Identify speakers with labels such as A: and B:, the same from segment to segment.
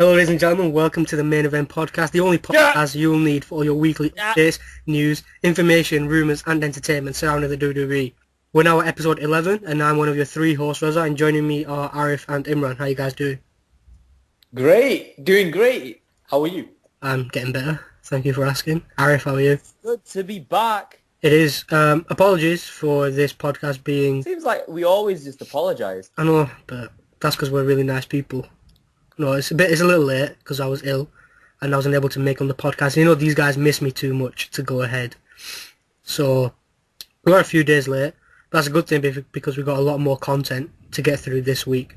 A: Hello, ladies and gentlemen. Welcome to the Main Event Podcast, the only podcast you'll need for all your weekly updates, news, information, rumours and entertainment surrounding the WWE. We're now at episode 11, and I'm one of your three hosts, Reza, and joining me are Arif and Imran. How you guys doing?
B: Great. Doing great. How are you?
A: I'm getting better. Thank you for asking. Arif, how are you?
B: Good to be back.
A: It is. Apologies for this podcast being...
B: Seems like we always just apologise.
A: I know, but that's because we're really nice people. No, it's a little late because I was ill and I wasn't able to make on the podcast. You know, these guys miss me too much to go ahead. So we're a few days late. That's a good thing because we've got a lot more content to get through this week.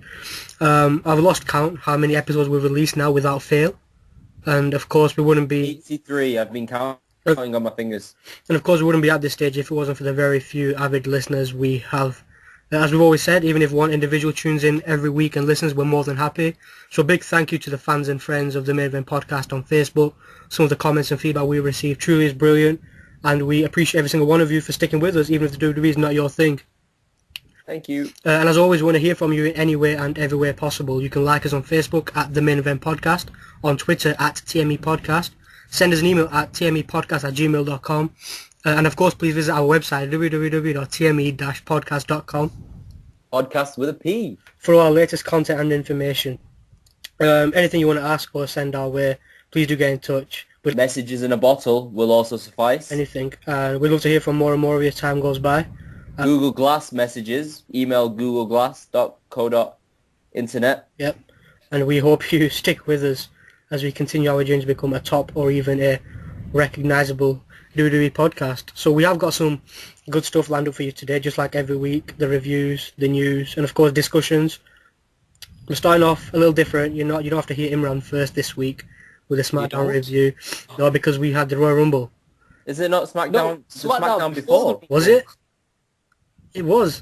A: I've lost count how many episodes we've released now without fail. And of course we wouldn't be...
B: 83. I've been counting on my fingers.
A: And of course we wouldn't be at this stage if it wasn't for the very few avid listeners we have. As we've always said, even if one individual tunes in every week and listens, we're more than happy. So a big thank you to the fans and friends of the Main Event Podcast on Facebook. Some of the comments and feedback we received truly is brilliant, and we appreciate every single one of you for sticking with us, even if the WWE is not your thing.
B: Thank you.
A: And as always, we want to hear from you in any way and every way possible. You can like us on Facebook at the Main Event Podcast, on Twitter at TME Podcast, send us an email at tmepodcast@gmail.com. And of course, please visit our website, www.tme-podcast.com.
B: Podcast with a P.
A: For our latest content and information. Anything you want to ask or send our way, please do get in touch. With
B: Messages in a bottle will also suffice.
A: anything. We'd love to hear from more and more of you as time goes by.
B: Google Glass messages. Email googleglass.co.internet.
A: Yep. And we hope you stick with us as we continue our journey to become a top or even a recognisable WWE podcast. So we have got some good stuff lined up for you today, just like every week. The reviews, the news, and of course discussions. We're starting off a little different. You don't have to hear Imran first this week with a SmackDown review. No, because we had the Royal Rumble.
B: Is it not SmackDown? No, SmackDown before.
A: Was it? It was.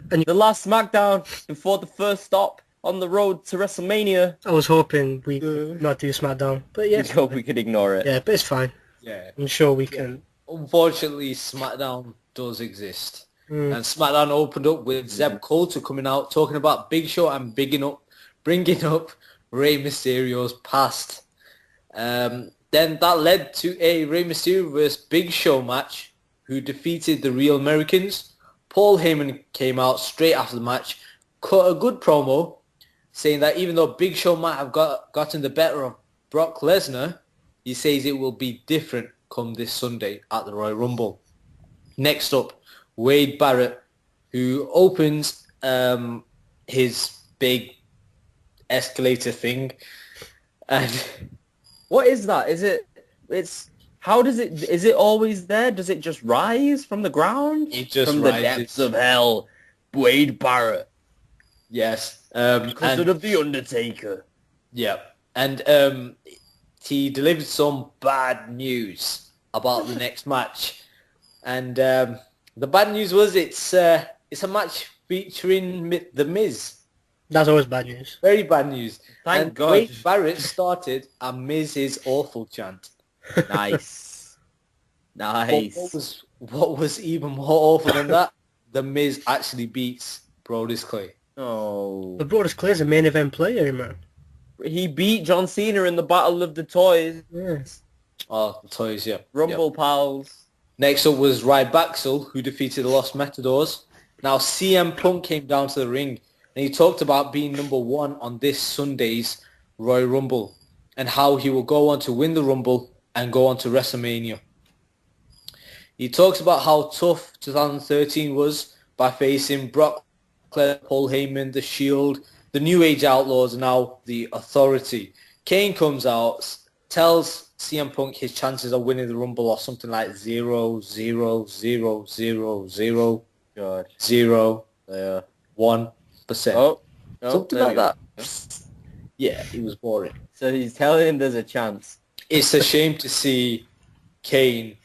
A: And
B: the last SmackDown before the first stop on the road to WrestleMania.
A: I was hoping we not do SmackDown, but yeah.
B: We hope we could ignore it.
A: Yeah, but it's fine.
C: Yeah.
A: I'm sure we can.
C: Unfortunately, SmackDown does exist. And SmackDown opened up with Zeb Coulter coming out, talking about Big Show and bringing up Rey Mysterio's past. Then that led to a Rey Mysterio vs Big Show match, who defeated the Real Americans. Paul Heyman came out straight after the match, cut a good promo, saying that even though Big Show might have gotten the better of Brock Lesnar, he says it will be different come this Sunday at the Royal Rumble. Next up, Wade Barrett, who opens his big escalator thing. And what is that? Is it always there? Does it just rise from the ground? It just
B: from
C: rises.
B: The depths of hell. Wade Barrett. Yes.
C: Because
B: of the Undertaker.
C: Yeah. And he delivered some bad news about the next match. And the bad news was it's a match featuring The Miz.
A: That's always bad news.
C: Very bad news.
B: Thank God.
C: Wade Barrett started a Miz is awful chant.
B: Nice. Nice.
C: What was even more awful than that? The Miz actually beats Brodus Clay.
B: Oh.
A: But Brodus Clay's a main event player, man.
B: He beat John Cena in the Battle of the Toys.
A: Yes.
C: Oh, the toys, yeah.
B: Rumble Pals.
C: Next up was Ryback, who defeated the Lost Matadors. Now, CM Punk came down to the ring, and he talked about being number one on this Sunday's Royal Rumble, and how he will go on to win the Rumble and go on to WrestleMania. He talks about how tough 2013 was by facing Brock Lesnar, Paul Heyman, The Shield, the New Age Outlaws, and now the Authority. Kane comes out, tells CM Punk his chances of winning the Rumble are something like 0.000000
B: God.
C: 1%.
B: Oh,
C: Something like that. Yeah, he was boring.
B: So he's telling him there's a chance.
C: It's a shame to see Kane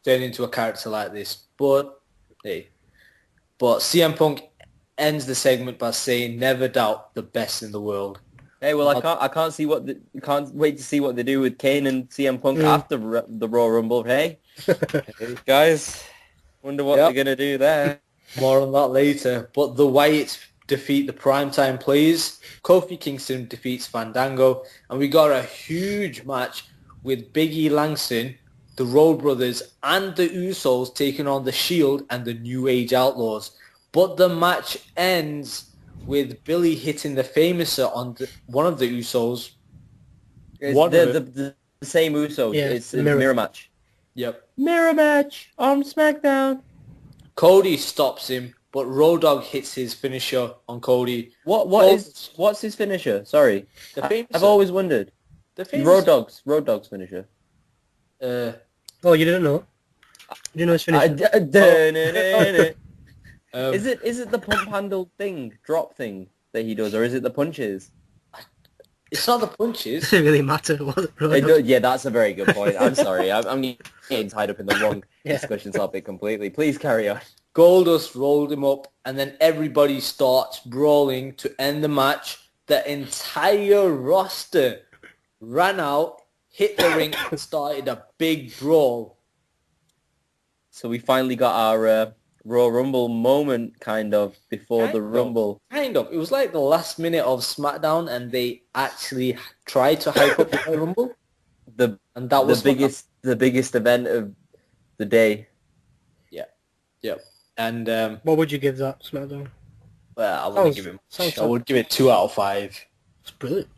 C: turn into a character like this, but hey. But CM Punk ends the segment by saying, "Never doubt the best in the world."
B: Hey, well, I can't wait to see what they do with Kane and CM Punk after the Royal Rumble. Hey, guys, wonder what they're gonna do there.
C: More on that later. But the Wyatt defeat the primetime players. Kofi Kingston defeats Fandango. And we got a huge match with Big E Langston, the Road Brothers, and the Usos taking on the Shield and the New Age Outlaws. But the match ends with Billy hitting the Famouser on one of the Usos.
B: It's the same Usos.
A: Yeah,
B: it's
A: the
B: a
A: mirror.
B: mirror match.
C: Yep.
B: Mirror match on SmackDown.
C: Cody stops him, but Road Dogg hits his finisher on Cody.
B: What's his finisher? Sorry,
C: The Famouser.
B: I've always wondered.
C: The Famouser.
B: Road Dogg's finisher.
A: Oh, you didn't know? You didn't know his finisher?
B: Is it the pump handle thing, drop thing that he does, or is it the punches?
C: It's not the punches.
A: Does it really matter what Road
B: Yeah, that's a very good point. I'm sorry. I'm getting tied up in the wrong
A: Yeah.
B: discussion topic completely. Please carry on.
C: Goldust rolled him up, and then everybody starts brawling to end the match. The entire roster ran out, hit the ring, and started a big brawl.
B: So we finally got our Royal Rumble moment, kind of, before the Rumble.
C: Kind of. It was like the last minute of SmackDown, and they actually tried to hype up the Royal Rumble. And that was
B: the biggest event of the day.
C: Yeah. And
A: What would you give that, SmackDown?
C: well, I wouldn't give it much.
A: sounds
C: I would give it 2 out of 5.
A: It's brilliant.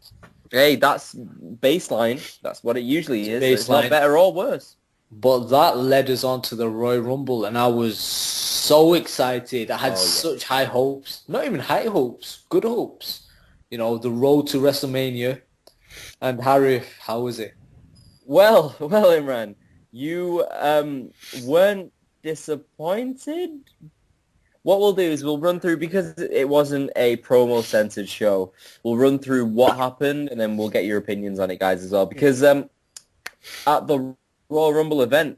B: Hey, that's baseline. That's what it usually is. It's
C: Baseline.
B: not better or worse.
C: But that led us on to the Royal Rumble, and I was so excited. I had
B: Oh, yeah.
C: such high hopes. Not even high hopes, good hopes. You know, the road to WrestleMania. And Harry, how was it?
B: Well, Imran, you weren't disappointed? What we'll do is we'll run through, because it wasn't a promo-centered show, we'll run through what happened, and then we'll get your opinions on it, guys, as well. Because at the Royal Rumble event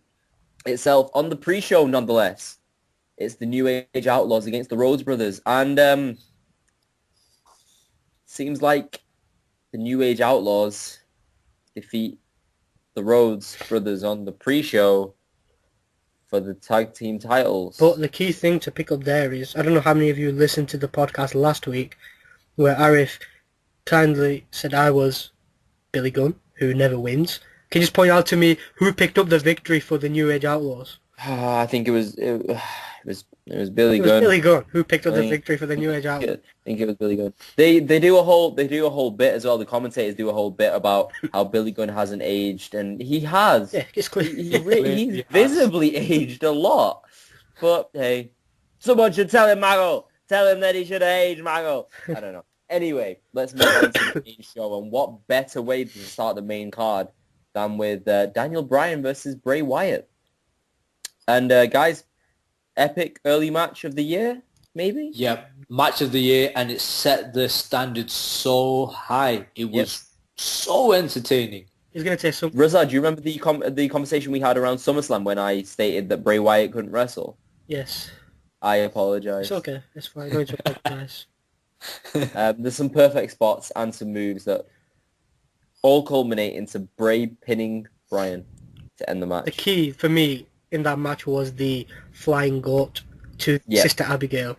B: itself, on the pre-show, nonetheless, it's the New Age Outlaws against the Rhodes Brothers. And seems like the New Age Outlaws defeat the Rhodes Brothers on the pre-show for the tag team titles.
A: But the key thing to pick up there is, I don't know how many of you listened to the podcast last week, where Arif kindly said I was Billy Gunn, who never wins. Can you just point out to me who picked up the victory for the New Age Outlaws?
B: I think it was Billy
A: It was
B: Gunn.
A: Billy Gunn who picked up
B: I
A: the
B: think-
A: victory for the New Age Outlaws.
B: I think it was Billy Gunn. They do a whole bit as well. The commentators do a whole bit about how Billy Gunn hasn't aged, and he has.
A: Yeah, it's clear.
B: He's visibly aged a lot. But hey, someone should tell him, Mago. Tell him that he should have aged, Mago. I don't know. Anyway, let's move on to the main show. And what better way to start the main card than with Daniel Bryan versus Bray Wyatt? And guys, epic early match of the year, maybe?
C: Yep, match of the year, and it set the standard so high. It was so entertaining.
A: He's going to say something.
B: Raza, do you remember the conversation we had around SummerSlam when I stated that Bray Wyatt couldn't wrestle?
A: Yes.
B: I apologise.
A: It's okay. It's fine. No need to apologize.
B: There's some perfect spots and some moves that all culminate into Bray pinning Bryan to end the match.
A: The key for me in that match was the flying goat to Sister Abigail.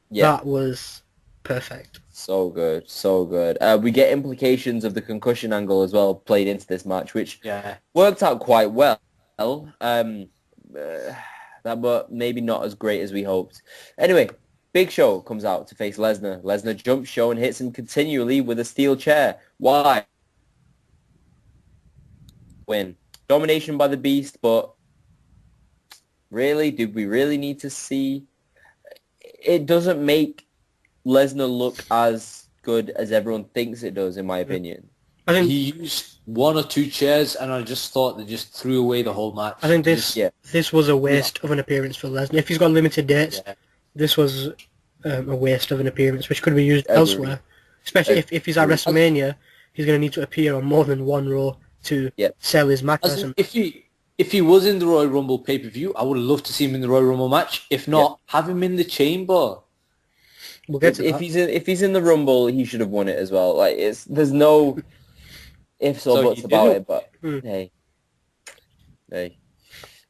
B: Yeah.
A: That was perfect.
B: So good, so good. We get implications of the concussion angle as well played into this match, which worked out quite well. But maybe not as great as we hoped. Anyway, Big Show comes out to face Lesnar. Lesnar jumps Show and hits him continually with a steel chair. Why? Win. Domination by the Beast, but really, did we really need to see? It doesn't make Lesnar look as good as everyone thinks it does, in my opinion.
A: I think
C: He used 1 or 2 chairs, and I just thought they just threw away the whole match.
A: I think this was a waste of an appearance for Lesnar. If he's got limited dates, this was a waste of an appearance, which could be used elsewhere. Especially if he's at WrestleMania, he's going to need to appear on more than one Raw to sell his match.
C: If he was in the Royal Rumble pay-per-view, I would have loved to see him in the Royal Rumble match. If not, have him in the Chamber.
A: We'll get to
B: if he's in the Rumble, he should have won it as well. Like there's no ifs or buts about it. But hey.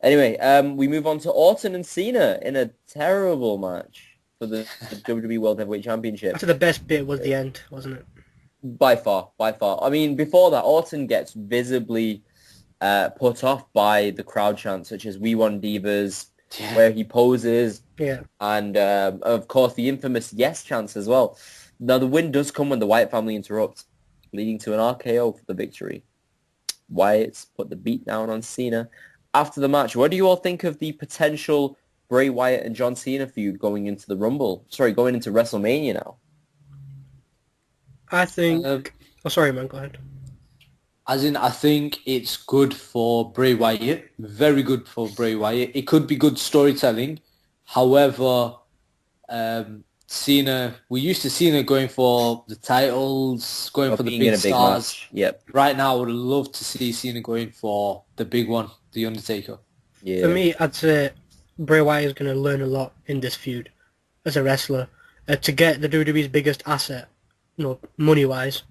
B: Anyway, we move on to Orton and Cena in a terrible match. for the WWE World Heavyweight Championship.
A: After the best bit was the end, wasn't it?
B: By far. I mean, before that, Orton gets visibly put off by the crowd chants, such as "We Want Divas," where he poses, and of course the infamous "Yes" chants as well. Now the win does come when the Wyatt family interrupts, leading to an RKO for the victory. Wyatt's put the beat down on Cena. After the match, what do you all think of the potential Bray Wyatt and John Cena feud going into the Rumble? Sorry, going into WrestleMania now.
A: I think... sorry, man, go ahead.
C: As in, I think it's good for Bray Wyatt. Very good for Bray Wyatt. It could be good storytelling. However, Cena, we used to Cena going for the titles, going for the big stars.
B: Yep.
C: Right now, I would love to see Cena going for the big one, The Undertaker.
A: Yeah. For me, I'd say Bray Wyatt is going to learn a lot in this feud as a wrestler. To get the WWE's biggest asset, money-wise,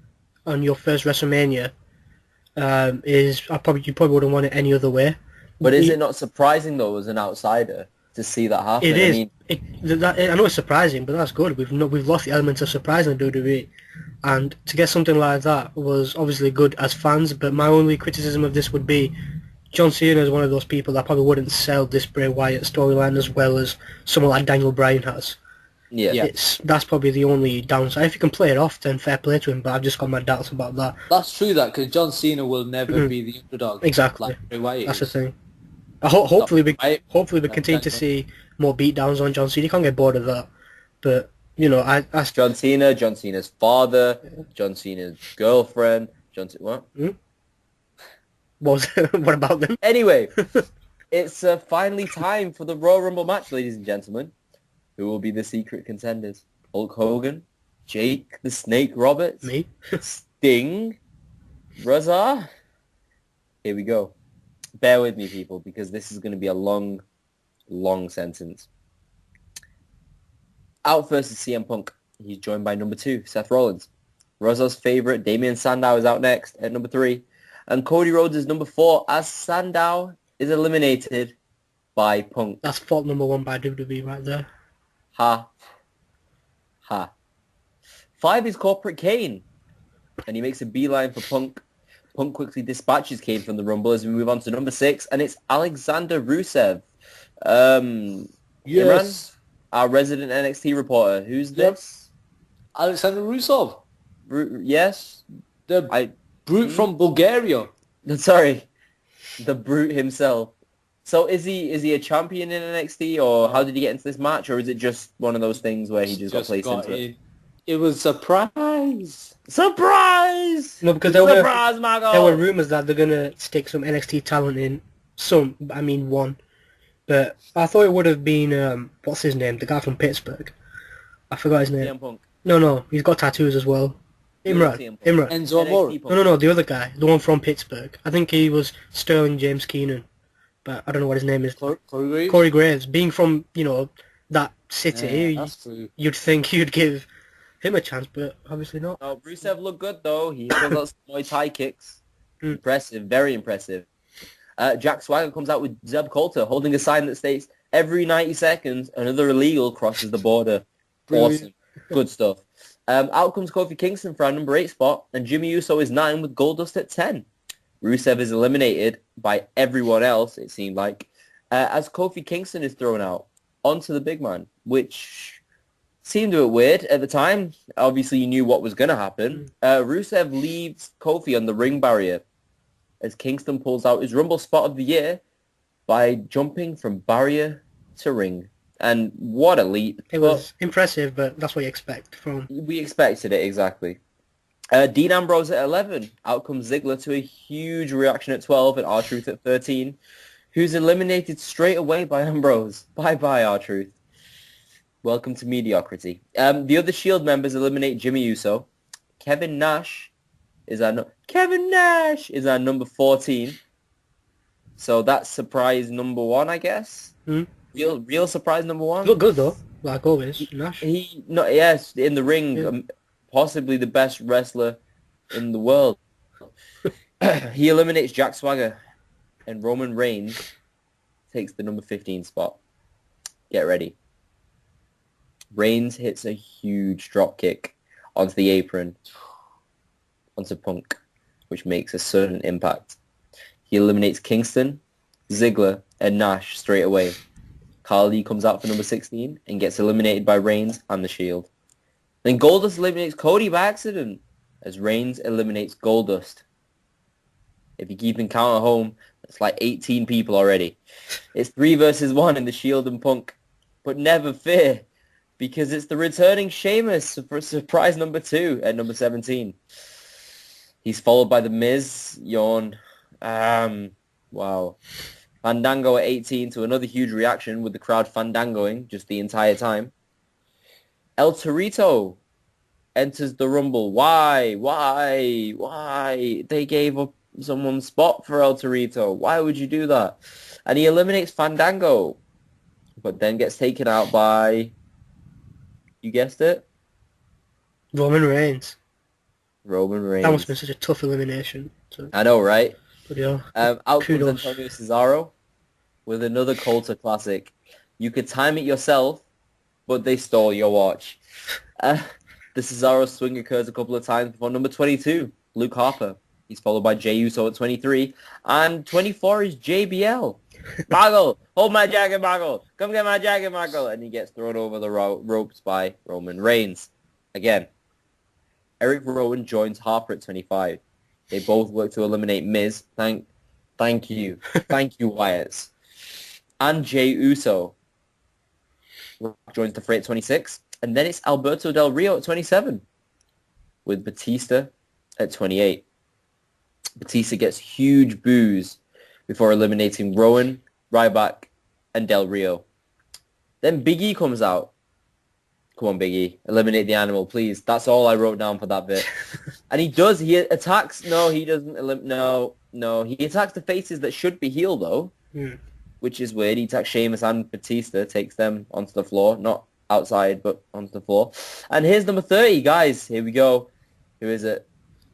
A: on your first WrestleMania, you probably wouldn't want it any other way.
B: But is it not surprising, though, as an outsider, to see that happen?
A: It is. I know it's surprising, but that's good. We've lost the element of surprise in WWE, and to get something like that was obviously good as fans. But my only criticism of this would be John Cena is one of those people that probably wouldn't sell this Bray Wyatt storyline as well as someone like Daniel Bryan has.
B: Yeah.
A: That's probably the only downside. If you can play it off, then fair play to him, but I've just got my doubts about that.
C: That's true, that, because John Cena will never be the underdog.
A: Exactly.
C: Like Bray Wyatt
A: That's
C: is.
A: the thing. Hopefully we continue to see more beatdowns on John Cena. You can't get bored of that. But,
B: John Cena, John Cena's father, John Cena's girlfriend, what?
A: What about them?
B: Anyway, it's finally time for the Royal Rumble match, ladies and gentlemen. Who will be the secret contenders? Hulk Hogan, Jake the Snake Roberts,
A: me,
B: Sting, Razor. Here we go. Bear with me, people, because this is going to be a long, long sentence. Out first is CM Punk. He's joined by number 2, Seth Rollins. Razor's favorite, Damian Sandow, is out next at number 3. And Cody Rhodes is number 4 as Sandow is eliminated by Punk.
A: That's fault number 1 by WWE right there.
B: Ha. 5 is Corporate Kane. And he makes a beeline for Punk. Punk quickly dispatches Kane from the Rumble as we move on to number 6. And it's Alexander Rusev.
C: Yes.
B: Imran, our resident NXT reporter. Who's this?
C: Alexander Rusev.
B: Yes?
C: The brute from Bulgaria.
B: Sorry. The brute himself. So is he a champion in NXT, or how did he get into this match, or is it just one of those things where he just got placed into it?
C: It was a surprise.
B: Surprise!
A: No, because there were rumors that they're gonna stick some NXT talent in. One. But I thought it would have been what's his name? The guy from Pittsburgh. I forgot his name.
B: CM Punk.
A: No, he's got tattoos as well. Imran.
C: Enzo Amore.
A: No, the other guy, the one from Pittsburgh. I think he was Sterling James Keenan. But I don't know what his name is. Corey Graves. Being from, that city, you'd think you'd give him a chance, but obviously not.
B: Oh, Rusev looked good, though. He pulled out some Muay Thai kicks. Impressive, very impressive. Jack Swagger comes out with Zeb Coulter, holding a sign that states, every 90 seconds, another illegal crosses the border.
C: Brilliant.
B: Awesome. Good stuff. Out comes Kofi Kingston for our number 8 spot, and Jimmy Uso is 9 with Goldust at 10. Rusev is eliminated by everyone else, it seemed like, as Kofi Kingston is thrown out onto the big man, which seemed a bit weird at the time. Obviously, you knew what was going to happen. Rusev leaves Kofi on the ring barrier as Kingston pulls out his Rumble spot of the year by jumping from barrier to ring. And what a leap.
A: It was impressive, but that's what you expect from...
B: We expected it, exactly. Dean Ambrose at 11. Out comes Ziggler to a huge reaction at 12 and R-Truth at 13, who's eliminated straight away by Ambrose. Bye-bye, R-Truth. Welcome to mediocrity. The other Shield members eliminate Jimmy Uso. Kevin Nash is our number 14. So that's surprise number 1, I guess. Real surprise number 1.
A: Look good though, like always. Nash.
B: Yes, in the ring. Yeah. Possibly the best wrestler in the world. He eliminates Jack Swagger, and Roman Reigns takes the number 15 spot. Get ready. Reigns hits a huge drop kick onto the apron, onto Punk, which makes a sudden impact. He eliminates Kingston, Ziggler, and Nash straight away. Carly comes out for number 16 and gets eliminated by Reigns and the Shield. Then Goldust eliminates Cody by accident, as Reigns eliminates Goldust. If you keep in count at home, it's like 18 people already. It's 3 versus 1 in the Shield and Punk. But never fear, because it's the returning Sheamus for surprise number 2 at number 17. He's followed by The Miz, yawn. Wow. Fandango at 18 to another huge reaction with the crowd fandangoing just the entire time. El Torito enters the Rumble. Why? They gave up someone's spot for El Torito. Why would you do that? And he eliminates Fandango, but then gets taken out by, you guessed it?
A: Roman Reigns.
B: Roman Reigns.
A: That must have been such a tough elimination. So.
B: I know, right?
A: But yeah.
B: Out comes
A: Kudos.
B: Antonio Cesaro with another Coulter classic. You could time it yourself, but they stole your watch. The Cesaro swing occurs a couple of times before number 22, Luke Harper. He's followed by Jey Uso at 23. And 24 is JBL. Margle, hold my jacket, Margle. Come get my jacket, Margle. And he gets thrown over the ropes by Roman Reigns. Again, Eric Rowan joins Harper at 25. They both work to eliminate Miz. Thank you. Thank you, Wyatt. And Jey Uso joins the fray at 26. And then it's Alberto Del Rio at 27. With Batista at 28. Batista gets huge boos before eliminating Rowan, Ryback, and Del Rio. Then Big E comes out. Come on, Big E. Eliminate the animal, please. That's all I wrote down for that bit. And he does. He attacks. No, he doesn't. No. He attacks the faces that should be healed, though. Which is weird. He attacks Sheamus and Batista. Takes them onto the floor. Not outside, but onto the floor. And here's number 30, guys. Here we go. Who is it?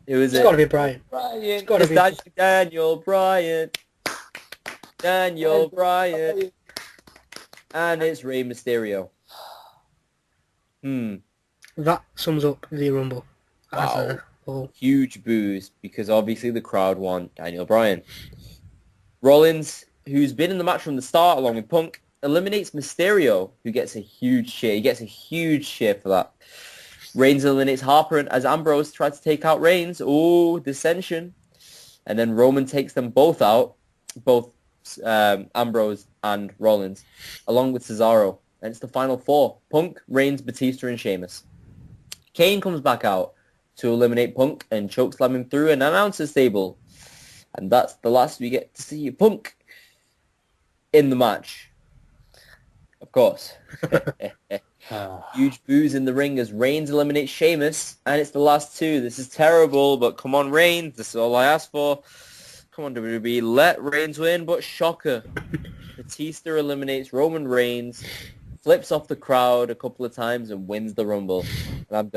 A: It's got to be Bryan.
B: It's got to be Daniel Bryan. Daniel Bryan. And it's Rey Mysterio.
A: That sums up the Rumble.
B: Wow. Huge boos, because obviously the crowd want Daniel Bryan. Rollins, who's been in the match from the start along with Punk, eliminates Mysterio, who gets a huge cheer. He gets a huge cheer for that. Reigns eliminates Harper as Ambrose tries to take out Reigns. Ooh, dissension. And then Roman takes them both out, both Ambrose and Rollins, along with Cesaro. And it's the final 4. Punk, Reigns, Batista, and Sheamus. Kane comes back out to eliminate Punk and chokeslam him through an announcer's table. And that's the last we get to see Punk in the match. Of course. Huge boos in the ring as Reigns eliminates Sheamus. And it's the last 2. This is terrible, but come on, Reigns. This is all I asked for. Come on, WWE. Let Reigns win, but shocker. Batista eliminates Roman Reigns, flips off the crowd a couple of times, and wins the Rumble. And I'm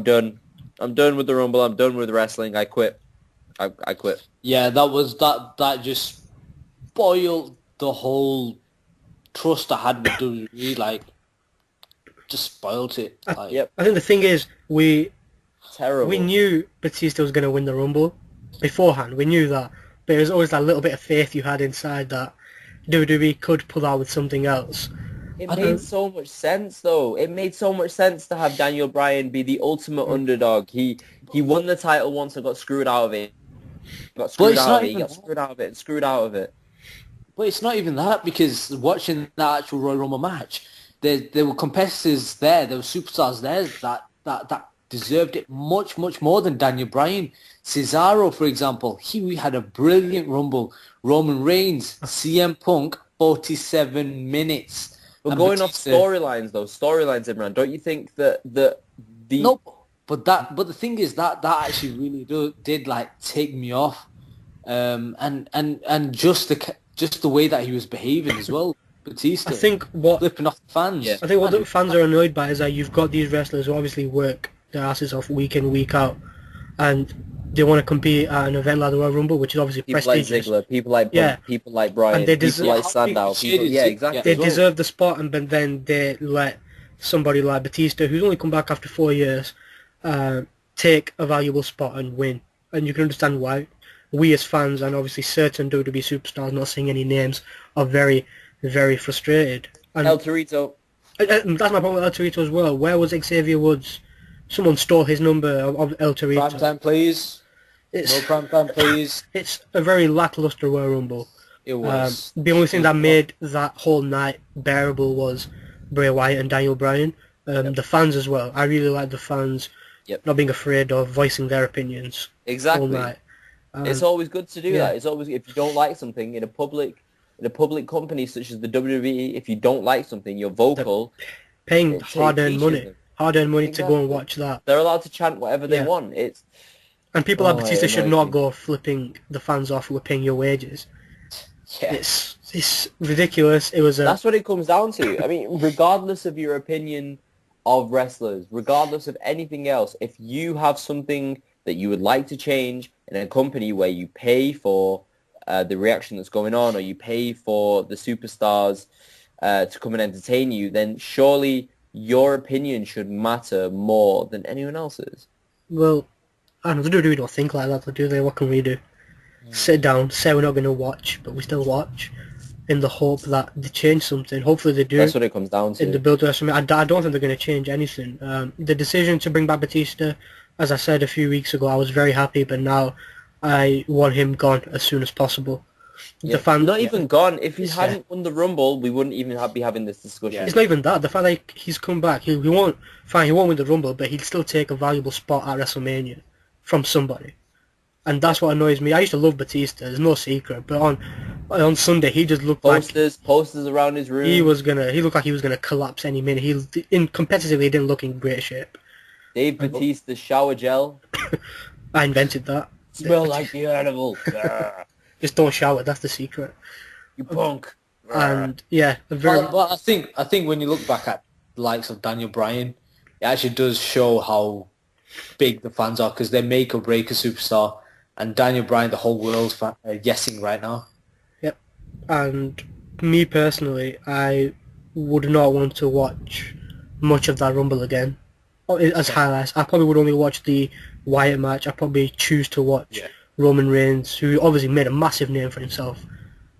B: done. I'm done with the Rumble. I'm done with wrestling. I quit. I quit.
C: Yeah, that just spoiled the whole trust I had with WWE. Like, just spoiled it. Like,
B: Yep.
A: I think the thing is, we
B: Terrible.
A: knew Batista was going to win the Rumble beforehand. We knew that. But it was always that little bit of faith you had inside that WWE could pull out with something else.
B: It made so much sense, though. It made so much sense to have Daniel Bryan be the ultimate underdog. He won the title once and got screwed out of it. He got screwed out of it.
C: But it's not even that, because watching that actual Royal Rumble match, there were competitors there, there were superstars there that deserved it much, much more than Daniel Bryan. Cesaro, for example, he had a brilliant Rumble. Roman Reigns, CM Punk, 47 minutes.
B: But going off storylines, Imran, don't you think that
C: No, but the thing is that actually really did like take me off, and just the way that he was behaving as well, Batista.
A: I think
C: flipping off the fans.
B: Yeah.
A: I think what the fans are annoyed by is that you've got these wrestlers who obviously work their asses off week in, week out, and they want to compete at an event like the Royal Rumble, which is obviously
B: people
A: prestigious.
B: like Ziggler, people like Punk, people like Bryan,
A: And they
B: people like Sandow, exactly.
A: They deserve the spot, and then they let somebody like Batista, who's only come back after 4 years, take a valuable spot and win. And you can understand why. We as fans, and obviously certain WWE superstars, not saying any names, are very, very frustrated. And
B: El Torito.
A: that's my problem with El Torito as well. Where was Xavier Woods? Someone stole his number of El Torito.
C: Prime time, please. No prime time, please.
A: It's a very lackluster Royal Rumble.
C: It was.
A: The only thing that made that whole night bearable was Bray Wyatt and Daniel Bryan. The fans as well. I really like the fans not being afraid of voicing their opinions
B: Exactly.
A: all night.
B: It's always good to do that. It's always, if you don't like something in a public company such as the WWE, if you don't like something, you're vocal.
A: Paying hard-earned money
B: Exactly.
A: to go and watch that.
B: They're allowed to chant whatever they want.
A: And people like Batista should not go flipping the fans off with paying your wages.
C: Yeah.
A: It's ridiculous.
B: That's what it comes down to. I mean, regardless of your opinion of wrestlers, regardless of anything else, if you have something that you would like to change in a company where you pay for the reaction that's going on, or you pay for the superstars to come and entertain you, then surely your opinion should matter more than anyone else's.
A: Well, I don't know, we don't think like that, do they? What can we do? Sit down, say we're not going to watch, but we still watch, in the hope that they change something. Hopefully they do.
B: That's what it comes down to.
A: In the build to WrestleMania. I don't think they're going to change anything. The decision to bring back Batista, as I said a few weeks ago, I was very happy, but now I want him gone as soon as possible.
B: Yeah.
A: The fans,
B: not even gone. If he hadn't won the Rumble, we wouldn't even be having this discussion.
A: It's not even that. The fact that he's come back, he won't win the Rumble, but he'd still take a valuable spot at WrestleMania from somebody. And that's what annoys me. I used to love Batista, there's no secret, but on Sunday he just looked
B: posters around his room.
A: He looked like he was gonna collapse any minute. Competitively he didn't look in great shape.
B: Dave Batista shower gel.
A: I invented that.
B: Smell like the animal.
A: Just don't shower, that's the secret.
B: You punk.
A: And
C: But I think when you look back at the likes of Daniel Bryan, it actually does show how big the fans are, because they make or break a superstar. And Daniel Bryan, the whole world's yesing right now.
A: Yep. And me personally, I would not want to watch much of that Rumble again as highlights. I probably would only watch the Wyatt match. I probably choose to watch Roman Reigns, who obviously made a massive name for himself.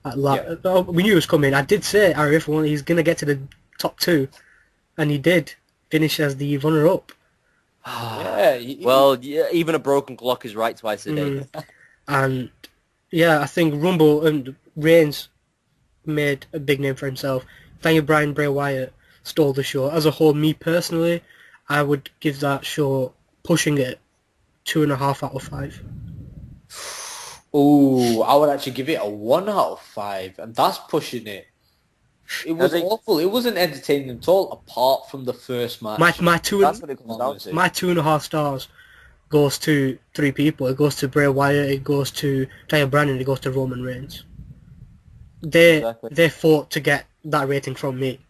A: We knew he was coming. I did say he's going to get to the top 2, and he did finish as the runner-up.
B: Even a broken clock is right twice a day.
A: And I think Rumble and Reigns made a big name for himself. Daniel Bryan, Bray Wyatt stole the show. As a whole, me personally, I would give that show, pushing it, 2.5 out of 5.
C: Ooh, I would actually give it a 1 out of 5, and that's pushing it. It was awful. It wasn't entertaining at all, apart from the first match.
A: That's what it comes down to. My 2.5 stars goes to 3 people. It goes to Bray Wyatt, it goes to Daniel Bryan, and it goes to Roman Reigns. They fought to get that rating from me,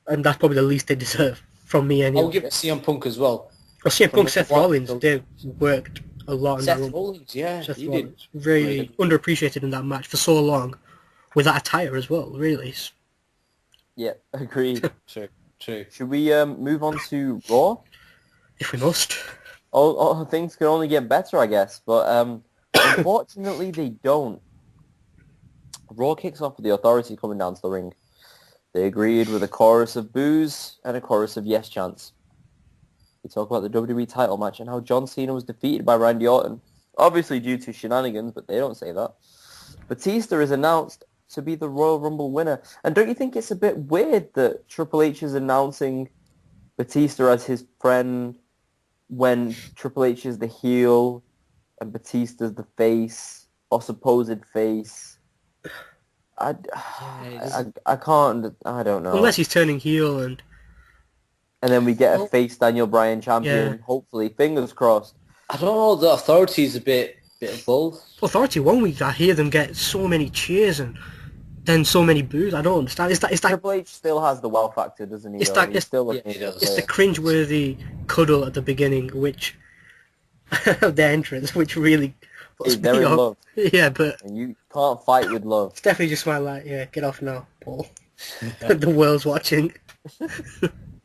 A: and that's probably the least they deserve from me anyway.
C: I'll give it CM Punk as well.
A: CM Punk, Seth Rollins, they worked a lot in that
C: Seth Rollins,
A: Seth Rollins, very underappreciated in that match for so long, with that attire as well, really.
B: Yeah, agreed.
C: True.
B: Should we move on to Raw?
A: If we must.
B: Oh, things can only get better, I guess. But unfortunately, they don't. Raw kicks off with the Authority coming down to the ring. They agreed with a chorus of boos and a chorus of yes chants. We talk about the WWE title match and how John Cena was defeated by Randy Orton. Obviously due to shenanigans, but they don't say that. Batista is announced to be the Royal Rumble winner. And don't you think it's a bit weird that Triple H is announcing Batista as his friend when Triple H is the heel and Batista's the face, or supposed face? I can't, I don't know.
A: Unless he's turning heel and
B: then we get a face Daniel Bryan champion, hopefully, fingers crossed.
C: I don't know, the Authority's a bit of both.
A: Authority, 1 week I hear them get so many cheers and then so many boos. I don't understand. It's that
B: Triple H still has the wow factor, doesn't he?
A: It's the cringe-worthy cuddle at the beginning, which the entrance, which really puts me
B: in
A: off.
B: love.
A: Yeah, but
B: and you can't fight with love.
A: Stephanie just smiled like, get off now, Paul. The world's watching.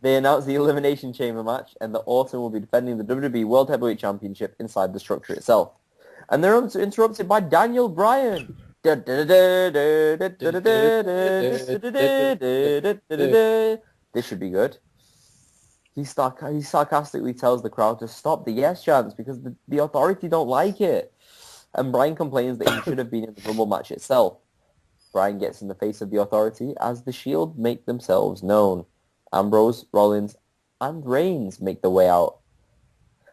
B: They announced the Elimination Chamber match, and the Orton will be defending the WWE World Heavyweight Championship inside the structure itself. And they're interrupted by Daniel Bryan. This should be good. He sarcastically tells the crowd to stop the yes chants because the Authority don't like it. And Bryan complains that he should have been in the Rumble match itself. Bryan gets in the face of the Authority as the Shield make themselves known. Ambrose, Rollins, and Reigns make their way out.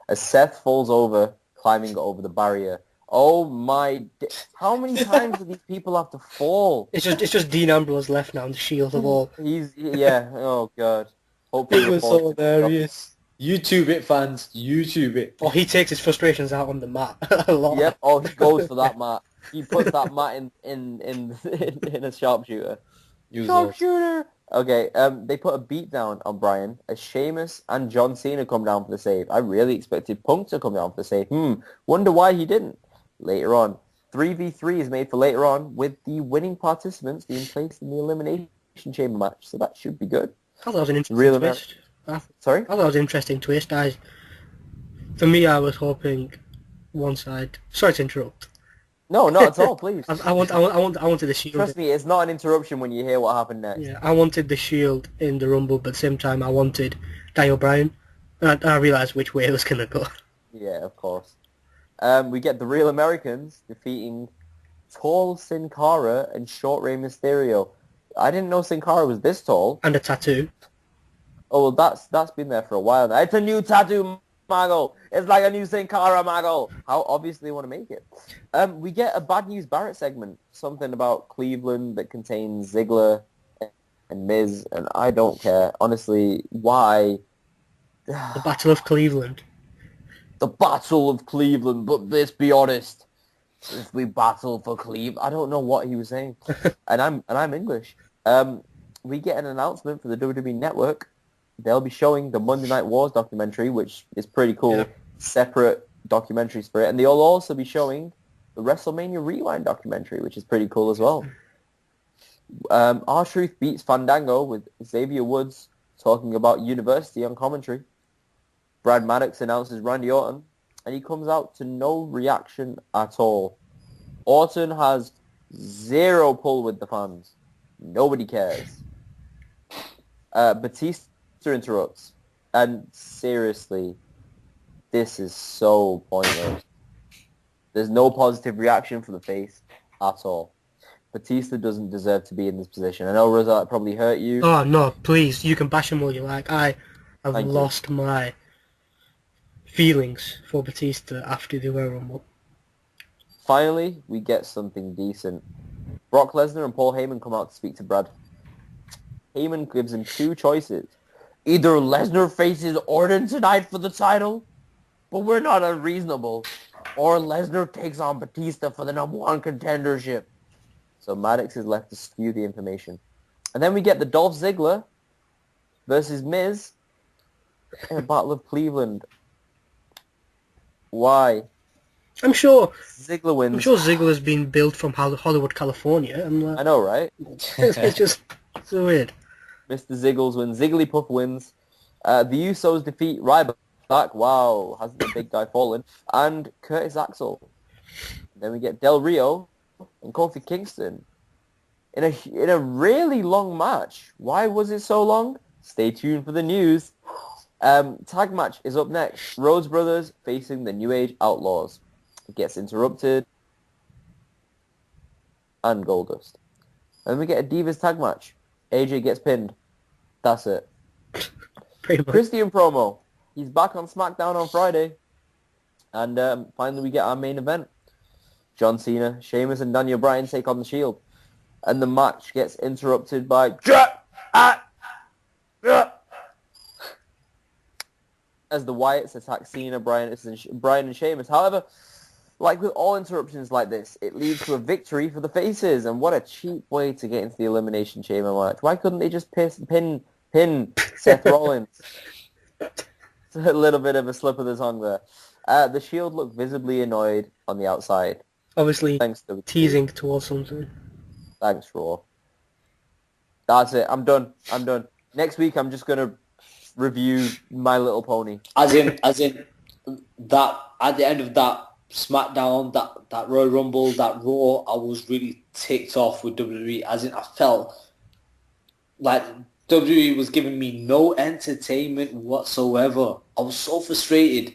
B: As Seth falls over, climbing over the barrier. Oh my... How many times do these people have to fall?
A: It's just Dean Ambrose left now, and the Shield of all.
B: Yeah, oh god. Hopefully
C: It was so hilarious. YouTube it, fans. YouTube it.
A: Oh, he takes his frustrations out on the mat a lot.
B: Yep, oh, he goes for that mat. He puts that mat in a sharpshooter. Sharpshooter! Okay, they put a beat down on Bryan as Sheamus and John Cena come down for the save. I really expected Punk to come down for the save. Wonder why he didn't. Later on, 3v3 is made for later on with the winning participants being placed in the Elimination Chamber match. So that should be good.
A: I thought that was an interesting twist.
B: Sorry?
A: I thought that was an interesting twist. For me, I was hoping one side... Sorry to interrupt.
B: No, not at all, please.
A: I wanted the Shield.
B: Trust me, it's not an interruption when you hear what happened next.
A: Yeah, I wanted the Shield in the Rumble, but at the same time, I wanted Daniel Bryan. And I realised which way it was going to go.
B: Yeah, of course. We get the Real Americans defeating tall Sin Cara and short Rey Mysterio. I didn't know Sin Cara was this tall.
A: And a tattoo.
B: Oh, well, that's been there for a while now. It's a new tattoo, Mago. It's like a new Sin Cara, Mago. How obvious they want to make it. We get a Bad News Barrett segment. Something about Cleveland that contains Ziggler and Miz, and I don't care. Honestly, why?
A: The Battle of Cleveland.
B: The Battle of Cleveland, but let's be honest. If we battle for Cleveland, I don't know what he was saying, and I'm English. We get an announcement for the WWE Network. They'll be showing the Monday Night Wars documentary, which is pretty cool. Yeah. Separate documentaries for it, and they'll also be showing the WrestleMania Rewind documentary, which is pretty cool as well. R-Truth beats Fandango with Xavier Woods talking about University on commentary. Brad Maddox announces Randy Orton, and he comes out to no reaction at all. Orton has zero pull with the fans. Nobody cares. Batista interrupts, and seriously, this is so pointless. There's no positive reaction from the face at all. Batista doesn't deserve to be in this position. I know, Rosa, that probably hurt you.
A: Oh, no, please. You can bash him all you like. I have lost my feelings for Batista after the Royal Rumble.
B: Finally, we get something decent. Brock Lesnar and Paul Heyman come out to speak to Brad. Heyman gives him two choices. Either Lesnar faces Orton tonight for the title, but we're not unreasonable, or Lesnar takes on Batista for the #1 contendership. So Maddox is left to spew the information. And then we get the Dolph Ziggler versus Miz in a Battle of Cleveland. Why?
A: I'm sure
B: Ziggler wins.
A: I'm sure Ziggler's been built from Hollywood, California.
B: I know, right?
A: It's just so weird.
B: Mr. Ziggles wins. Zigglypuff wins. The Usos defeat Ryback. Wow, hasn't the big guy fallen? And Curtis Axel. Then we get Del Rio and Kofi Kingston in a really long match. Why was it so long? Stay tuned for the news. Tag match is up next. Rhodes Brothers facing the New Age Outlaws. It gets interrupted. And Goldust. And we get a Divas tag match. AJ gets pinned. That's it. Christian promo. He's back on SmackDown on Friday. And finally we get our main event. John Cena, Sheamus and Daniel Bryan take on the Shield. And the match gets interrupted by as the Wyatts attack Cena, Bryan and Sheamus. However, like with all interruptions like this, it leads to a victory for the faces. And what a cheap way to get into the Elimination Chamber match. Why couldn't they just pin Seth Rollins? It's a little bit of a slip of the tongue there. The Shield look visibly annoyed on the outside.
A: Obviously, teasing towards something.
B: Thanks, Raw. That's it. I'm done. Next week, I'm just going to
D: review My Little Pony.
C: As in that at the end of that SmackDown, that Royal Rumble, that Raw, I was really ticked off with WWE. As in, I felt like WWE was giving me no entertainment whatsoever. I was so frustrated.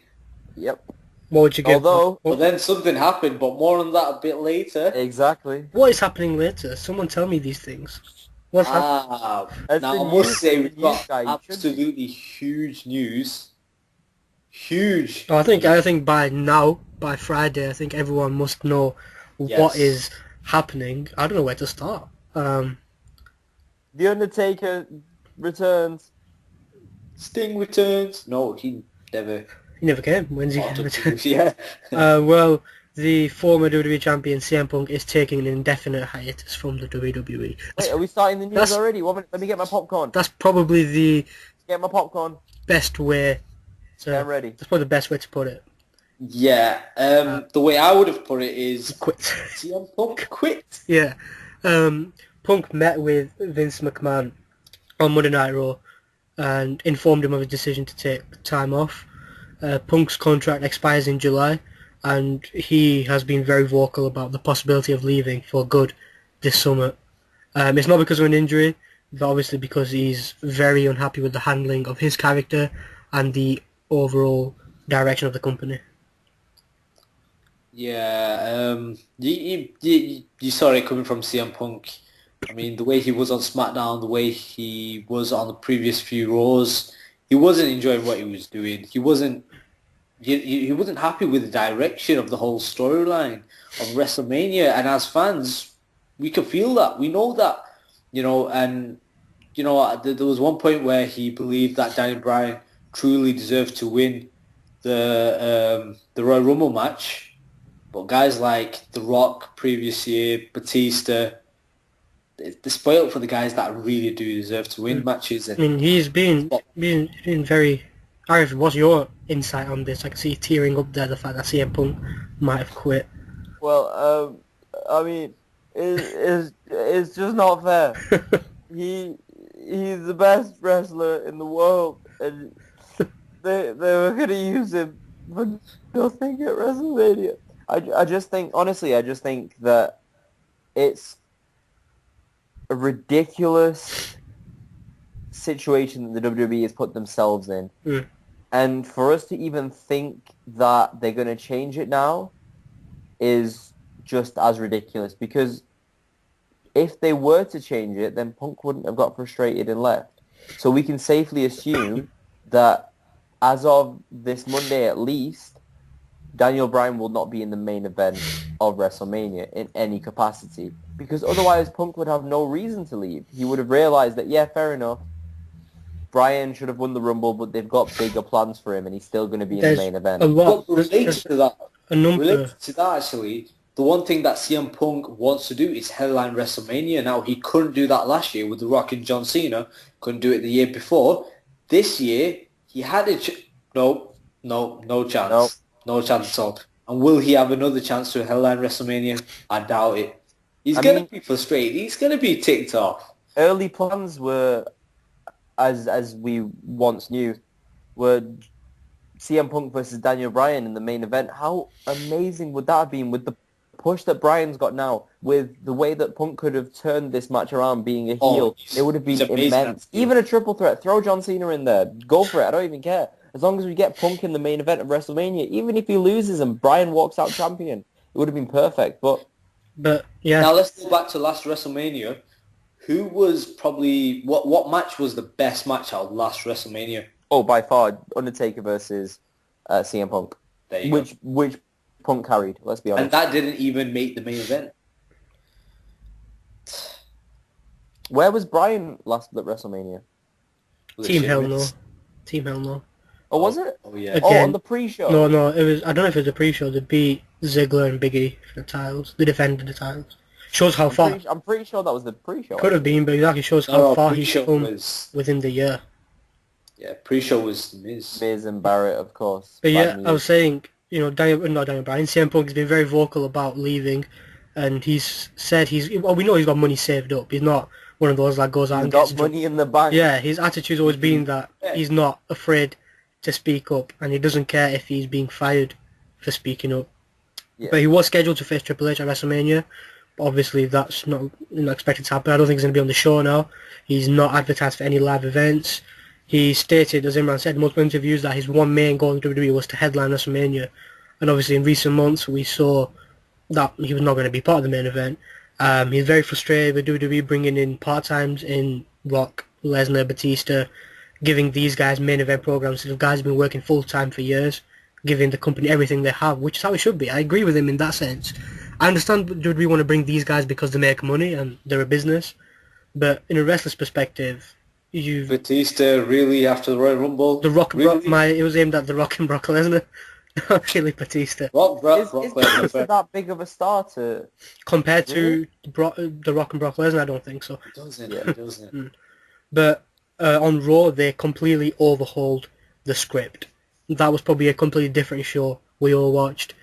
D: Yep.
A: What would you give?
C: But then something happened, but more on that a bit later.
D: Exactly.
A: What is happening later? Someone tell me these things. What's happening?
C: Now I must say we've got absolutely huge news. Huge.
A: I think by Friday, I think everyone must know what is happening. I don't know where to start.
D: The Undertaker returns.
C: Sting returns. No, he never.
A: He never came. When's he going to return?
C: Yeah.
A: Well, the former WWE champion CM Punk is taking an indefinite hiatus from the WWE.
D: Wait, are we starting the news already? Let me get my popcorn.
A: That's probably the
D: Get my popcorn.
A: best way.
D: I'm ready.
A: That's probably the best way to put it.
C: Yeah. The way I would have put it is
A: Quit.
C: CM Punk quit.
A: Yeah. Punk met with Vince McMahon on Monday Night Raw and informed him of his decision to take time off. Punk's contract expires in July, and he has been very vocal about the possibility of leaving for good this summer. It's not because of an injury, but obviously because he's very unhappy with the handling of his character and the overall direction of the company.
C: Yeah, you saw it coming from CM Punk. I mean, the way he was on SmackDown, the way he was on the previous few Raws, he wasn't enjoying what he was doing. He wasn't happy with the direction of the whole storyline of WrestleMania. And as fans, we could feel that. We know that, and, there was one point where he believed that Daniel Bryan truly deserved to win the Royal Rumble match. But guys like The Rock previous year, Batista, they're spoiled for the guys that really do deserve to win matches. And
A: I mean, he's been very... Arif, what's your insight on this? I can see you tearing up there, the fact that CM Punk might have quit.
D: Well, I mean, it's just not fair. He's the best wrestler in the world, and they were going to use him for nothing at WrestleMania. I just think that it's a ridiculous situation that the WWE has put themselves in.
A: Mm.
D: And for us to even think that they're going to change it now is just as ridiculous, because if they were to change it, then Punk wouldn't have got frustrated and left. So we can safely assume that as of this Monday at least, Daniel Bryan will not be in the main event of WrestleMania in any capacity, because otherwise Punk would have no reason to leave. He would have realized that, yeah, fair enough, Bryan should have won the Rumble, but they've got bigger plans for him, and he's still going to be in the main event.
C: But related to that, actually, the one thing that CM Punk wants to do is headline WrestleMania. Now, he couldn't do that last year with The Rock and John Cena. Couldn't do it the year before. This year, he had a no chance.
D: Nope.
C: No chance at all. And will he have another chance to headline WrestleMania? I doubt it. He's going to be frustrated. He's going to be ticked off.
D: Early plans were, as we once knew, were CM Punk versus Daniel Bryan in the main event. How amazing would that have been with the push that Bryan's got now, with the way that Punk could have turned this match around being a heel? It would have been immense. Even a triple threat. Throw John Cena in there. Go for it. I don't even care. As long as we get Punk in the main event of WrestleMania, even if he loses and Bryan walks out champion, it would have been perfect. But
A: yeah.
C: Now let's go back to last WrestleMania. Who was probably what match was the best match out of last WrestleMania?
D: Oh, by far, Undertaker versus CM Punk.
C: There you go.
D: Which Punk carried, let's be honest.
C: And that didn't even make the main event.
D: Where was Bryan last at WrestleMania?
A: Team Hell No.
D: Oh, was it?
C: Oh, yeah.
A: Again,
D: on the pre-show?
A: No, it was, I don't know if it was the pre-show. They beat Ziggler and Big E for the titles. They defended the titles. Shows how far.
D: I'm pretty sure that was the pre-show.
A: Could have been, but exactly shows how far he's come within the year.
C: Yeah, pre-show was Miz.
D: Miz and Barrett, of course.
A: But yeah, I was saying, not Daniel Bryan, CM Punk has been very vocal about leaving, and he's said we know he's got money saved up. He's not one of those that goes out
D: He's
A: and gets
D: got money in the bank.
A: Yeah, his attitude's always been that he's not afraid to speak up, and he doesn't care if he's being fired for speaking up.
D: Yeah.
A: But he was scheduled to face Triple H at WrestleMania, but obviously that's not expected to happen. I don't think he's going to be on the show now. He's not advertised for any live events. He stated, as Imran said in multiple interviews, that his one main goal in WWE was to headline WrestleMania. And obviously in recent months we saw that he was not going to be part of the main event. He's very frustrated with WWE bringing in part-times in Rock, Lesnar, Batista, giving these guys main event programs. The guys have been working full-time for years, giving the company everything they have, which is how it should be. I agree with him in that sense. I understand WWE want to bring these guys because they make money and they're a business, but in a wrestler's perspective,
C: Batista really after the Royal Rumble.
A: The Rock,
C: really?
A: it was aimed at The Rock and Brock Lesnar, not really Batista.
C: Brock
D: Is
C: Lesnar.
D: Batista that big of a star to...
A: Compared to The Rock and Brock Lesnar, I don't think so.
C: Doesn't.
A: But on Raw, they completely overhauled the script. That was probably a completely different show we all watched,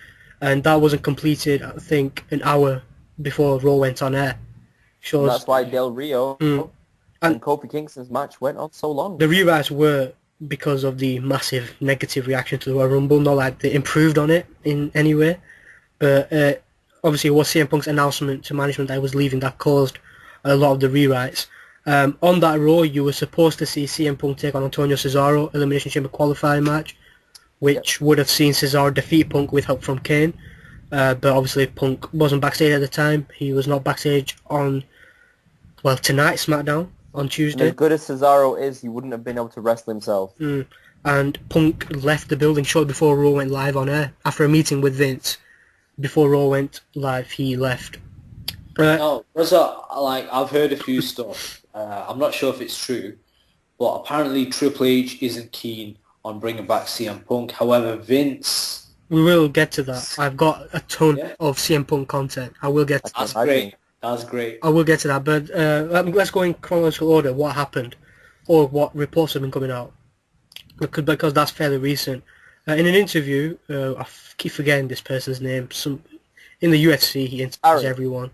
A: and that wasn't completed, I think, an hour before Raw went on air.
D: And that's why Del Rio and Kofi Kingston's match went on so long.
A: The rewrites were because of the massive negative reaction to the Royal Rumble, not like they improved on it in any way. But obviously it was CM Punk's announcement to management that he was leaving that caused a lot of the rewrites. On that Raw, you were supposed to see CM Punk take on Antonio Cesaro, Elimination Chamber qualifying match, which would have seen Cesaro defeat Punk with help from Kane. But obviously Punk wasn't backstage at the time. He was not backstage on, tonight's SmackDown on Tuesday.
D: And as good as Cesaro is, he wouldn't have been able to wrestle himself.
A: And Punk left the building shortly before Raw went live on air. After a meeting with Vince, before Raw went live, he left.
C: No, I've heard a few stuff. I'm not sure if it's true, but apparently Triple H isn't keen on bringing back CM Punk. However, Vince...
A: We will get to that. I've got a ton of CM Punk content. I will get to
C: that. That's great.
A: I will get to that, but let's go in chronological order. What happened, or what reports have been coming out, because that's fairly recent. In an interview, I keep forgetting this person's name. In the UFC, he interviews everyone.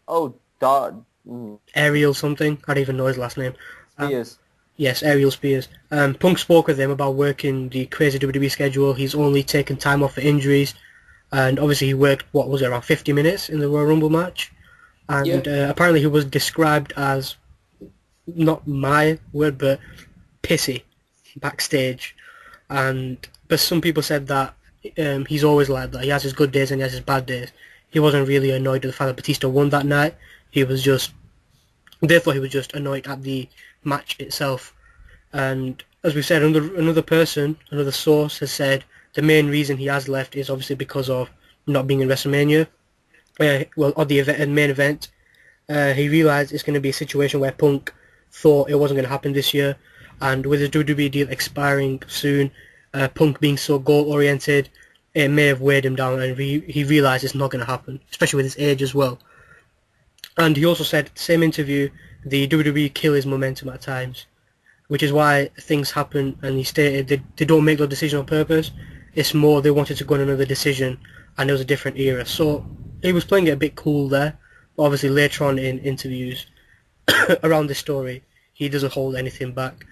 D: Oh,
A: Ariel something. I don't even know his last name.
D: Spears.
A: Yes, Ariel Spears. Punk spoke with him about working the crazy WWE schedule. He's only taken time off for injuries, and obviously he worked, around 50 minutes in the Royal Rumble match. And apparently he was described as, not my word, but pissy backstage. But some people said that he's always like that. He has his good days and he has his bad days. He wasn't really annoyed at the fact that Batista won that night. He was just annoyed at the match itself. And as we said, another source has said the main reason he has left is obviously because of not being in WrestleMania. At the main event, he realised it's going to be a situation where Punk thought it wasn't going to happen this year, and with his WWE deal expiring soon, Punk being so goal-oriented, it may have weighed him down, and he realised it's not going to happen, especially with his age as well. And he also said, same interview, the WWE kill his momentum at times, which is why things happen, and he stated they don't make those decisions on purpose. It's more they wanted to go on another decision, and it was a different era. So he was playing it a bit cool there, but obviously later on in interviews around this story, he doesn't hold anything back.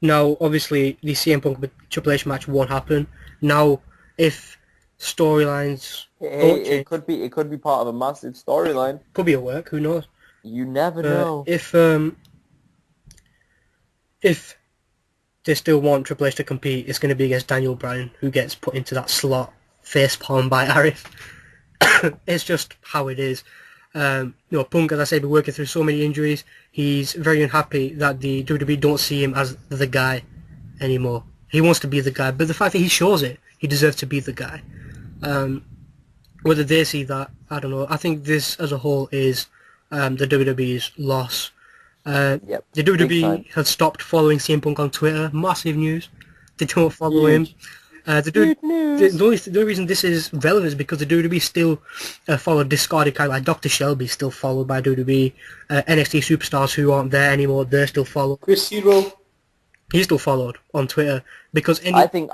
A: Now, obviously, the CM Punk Triple H match won't happen. Now, if storylines
D: it could be part of a massive storyline.
A: Could be a work, who knows?
D: You never know.
A: If they still want Triple H to compete, it's going to be against Daniel Bryan, who gets put into that slot, facepalm by Arif. It's just how it is. Punk, as I said, been working through so many injuries. He's very unhappy that the WWE don't see him as the guy anymore. He wants to be the guy, but the fact that he shows it, he deserves to be the guy. Whether they see that, I don't know. I think this as a whole is the WWE's loss. The WWE has stopped following CM Punk on Twitter. Massive news. They don't follow him. The only reason this is relevant is because the WWE still follow discarded guys like Dr. Shelby, still followed by WWE. NXT superstars who aren't there anymore, they're still followed.
C: Chris Hero.
A: He's still followed on Twitter because
D: I think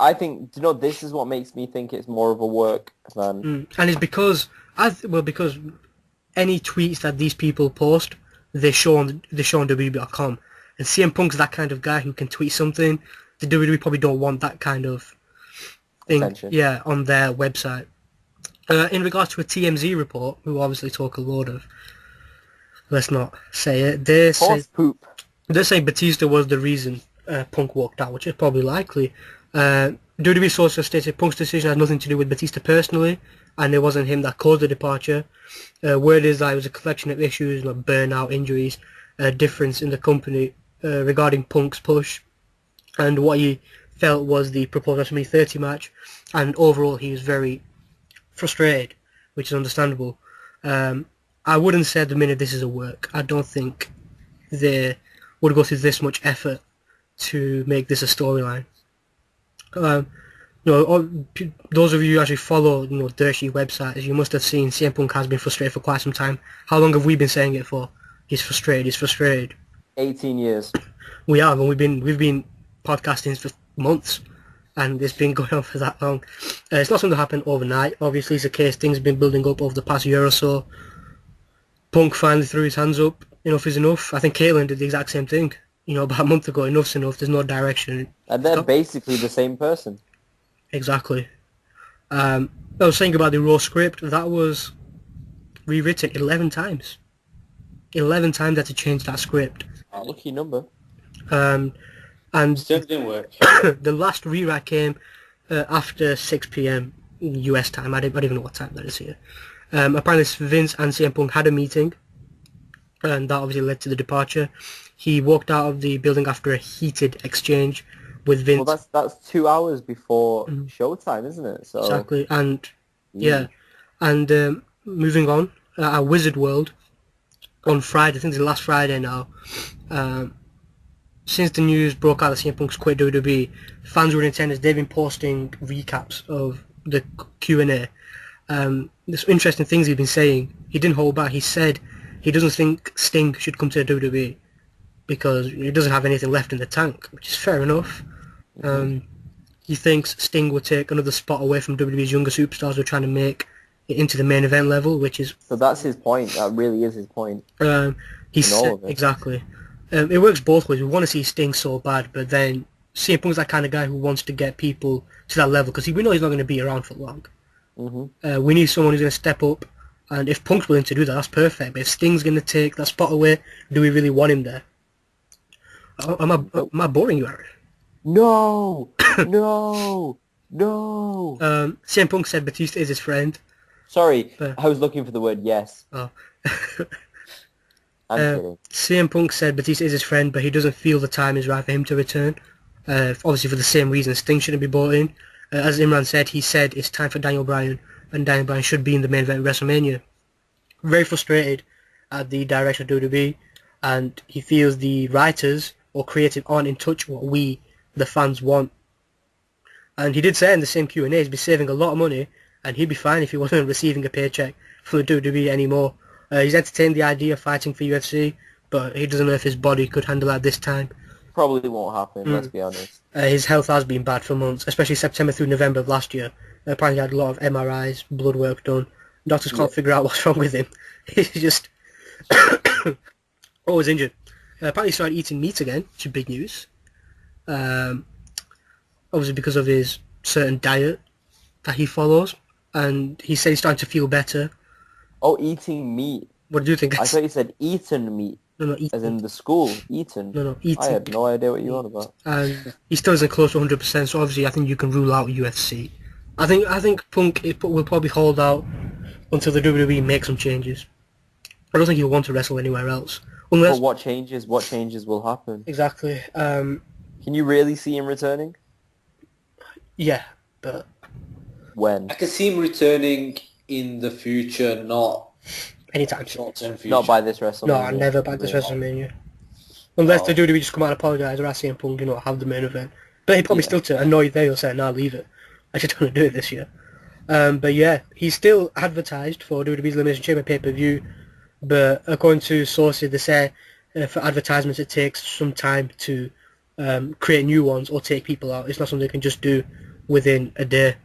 D: this is what makes me think it's more of a work than
A: and it's because any tweets that these people post, they show on WWE.com. And CM Punk's that kind of guy who can tweet something. The WWE probably don't want that kind of thing,
D: Attention.
A: yeah, on their website. In regards to a TMZ report, who obviously talk a load of, let's not say it,
D: Horse poop.
A: they say Batista was the reason Punk walked out, which is probably likely. WWE sources stated Punk's decision had nothing to do with Batista personally, and it wasn't him that caused the departure. Word is that it was a collection of issues like burnout, injuries, difference in the company regarding Punk's push, and what he felt was the proposed WrestleMania 30 match, and overall he was very frustrated, which is understandable. I wouldn't say at the minute this is a work. I don't think they would go through this much effort to make this a storyline. Those of you who actually follow, Dirt Sheet websites, you must have seen CM Punk has been frustrated for quite some time. How long have we been saying it for? He's frustrated.
D: 18 years.
A: We have, and we've been podcasting for months, and it's been going on for that long. It's not something that happened overnight. Obviously, it's a case things have been building up over the past year or so. Punk finally threw his hands up. Enough is enough. I think Caitlyn did the exact same thing. About a month ago. Enough's enough. There's no direction.
D: And they're basically the same person.
A: Exactly. I was saying about the Raw script. That was rewritten 11 times. 11 times they had to change that script.
D: Lucky number.
A: And
C: Still didn't work.
A: the last rewrite came after 6 p.m. US time. I don't even know what time that is here. Apparently Vince and CM Punk had a meeting, and that obviously led to the departure. He walked out of the building after a heated exchange with Vince.
D: Well, that's 2 hours before showtime, isn't it? So
A: exactly, and and moving on, at Wizard World on Friday, I think it's the last Friday now. Since the news broke out that CM Punk's quit WWE, fans who were in attendance, they've been posting recaps of the Q&A. There's interesting things he's been saying. He didn't hold back. He said he doesn't think Sting should come to WWE because he doesn't have anything left in the tank, which is fair enough. He thinks Sting would take another spot away from WWE's younger superstars who are trying to make it into the main event level, which is...
D: So that's his point. That really is his point.
A: He said, exactly. It works both ways. We want to see Sting so bad, but then CM Punk's that kind of guy who wants to get people to that level because we know he's not going to be around for long. We need someone who's going to step up, and if Punk's willing to do that, that's perfect. But if Sting's going to take that spot away, do we really want him there? Am I boring you, Aaron?
D: No! No! No!
A: CM Punk said Batista is his friend.
D: Sorry, I was looking for the word yes.
A: Oh.
D: I'm kidding.
A: CM Punk said Batista is his friend, but he doesn't feel the time is right for him to return. Obviously for the same reason, Sting shouldn't be brought in. As Imran said, he said it's time for Daniel Bryan, and Daniel Bryan should be in the main event of WrestleMania. Very frustrated at the direction of WWE, and he feels the writers or creative aren't in touch with what we, the fans, want. And he did say in the same Q&A he'd be saving a lot of money, and he'd be fine if he wasn't receiving a paycheck from the WWE anymore. He's entertained the idea of fighting for UFC, but he doesn't know if his body could handle that this time.
D: Probably won't happen, let's be honest.
A: His health has been bad for months, especially September through November of last year. Apparently he had a lot of MRIs, blood work done. Doctors can't figure out what's wrong with him. He's just always injured. Apparently he started eating meat again, which is big news. Obviously because of his certain diet that he follows. And he said he's starting to feel better.
D: Oh, eating meat.
A: What do you think?
D: I thought you said eaten meat.
A: No, eaten.
D: As in the school, eaten.
A: No, eating.
D: I had no idea what you were on about.
A: And he still isn't close to 100%, so obviously I think you can rule out UFC. I think Punk will probably hold out until the WWE makes some changes. I don't think he'll want to wrestle anywhere else. Unless...
D: But what changes will happen?
A: Exactly.
D: Can you really see him returning?
A: Yeah, but...
D: When?
C: I can see him returning in the future, not
A: anytime soon.
C: short-term future.
D: Not by this WrestleMania.
A: No, never by this WrestleMania. Unless the WWE just come out and apologise or ask CM Punk, have the main event. But he probably still to annoy there, he'll say, nah, leave it. I just don't want to do it this year. But yeah, he's still advertised for WWE's Elimination Chamber pay-per-view, but according to sources, they say for advertisements it takes some time to create new ones or take people out. It's not something they can just do within a day.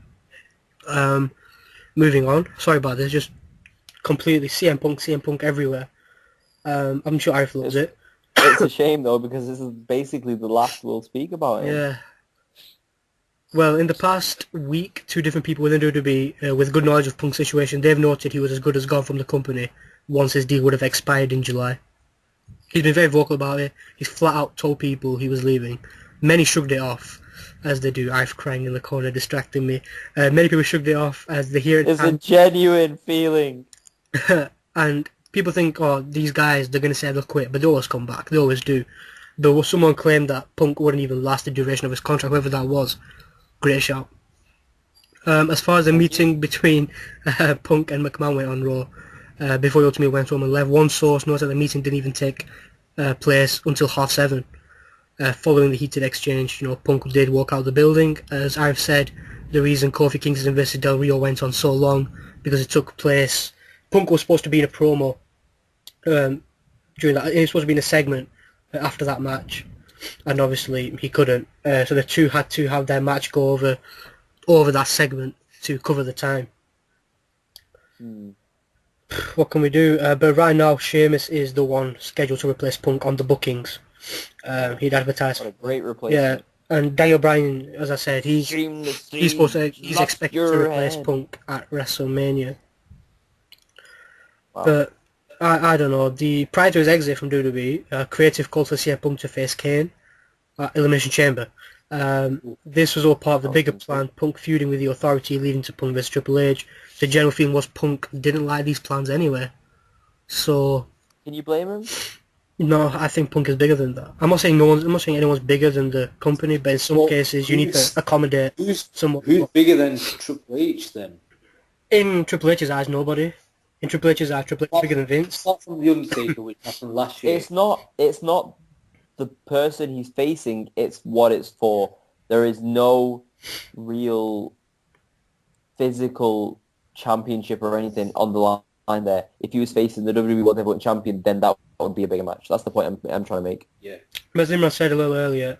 A: Moving on. Sorry about this, just completely CM Punk everywhere. I'm sure Arif loves it.
D: It's a shame though because this is basically the last we'll speak about him.
A: Yeah. Well, in the past week, two different people within WWE with good knowledge of Punk's situation, they've noted he was as good as gone from the company once his deal would have expired in July. He's been very vocal about it. He's flat out told people he was leaving. Many shrugged it off, as they do. I've crying in the corner, distracting me. Many people shrugged it off as they hear it.
D: It's a genuine feeling.
A: And people think, oh, these guys, they're going to say they'll quit, but they always come back. They always do. But someone claimed that Punk wouldn't even last the duration of his contract, whoever that was. Great shout. As far as the meeting between Punk and McMahon went on Raw, before he ultimately went home and left, one source noted that the meeting didn't even take place until 7:30. Following the heated exchange, Punk did walk out of the building. As I've said, the reason Kofi Kingston versus Del Rio went on so long because it took place. Punk was supposed to be in a promo during that. It was supposed to be in a segment after that match, and obviously he couldn't. So the two had to have their match go over that segment to cover the time. What can we do? But right now, Sheamus is the one scheduled to replace Punk on the bookings. He'd advertised.
D: What a great replacement.
A: Yeah, and Daniel Bryan, as I said, he's expected to replace Punk at WrestleMania.
D: Wow.
A: But I don't know. Prior to his exit from WWE, creative called for CM Punk to face Kane at Elimination Chamber. This was all part of the bigger plan. Punk feuding with the Authority, leading to Punk versus Triple H. The general feeling was Punk didn't like these plans anyway. So
D: Can you blame him?
A: no, I think Punk is bigger than that. I'm not saying anyone's bigger than the company, but in some cases you need to accommodate someone.
C: Who's bigger than Triple H then?
A: In Triple H's eyes, nobody. In Triple H's eyes, Triple H is bigger than Vince.
C: Apart from The Undertaker, which happened last year.
D: It's not the person he's facing, it's what it's for. There is no real physical championship or anything on the line there. If he was facing the WWE World Heavyweight Champion, then that would be a bigger match. That's the point I'm trying to make.
C: Yeah.
A: As Imran said a little earlier,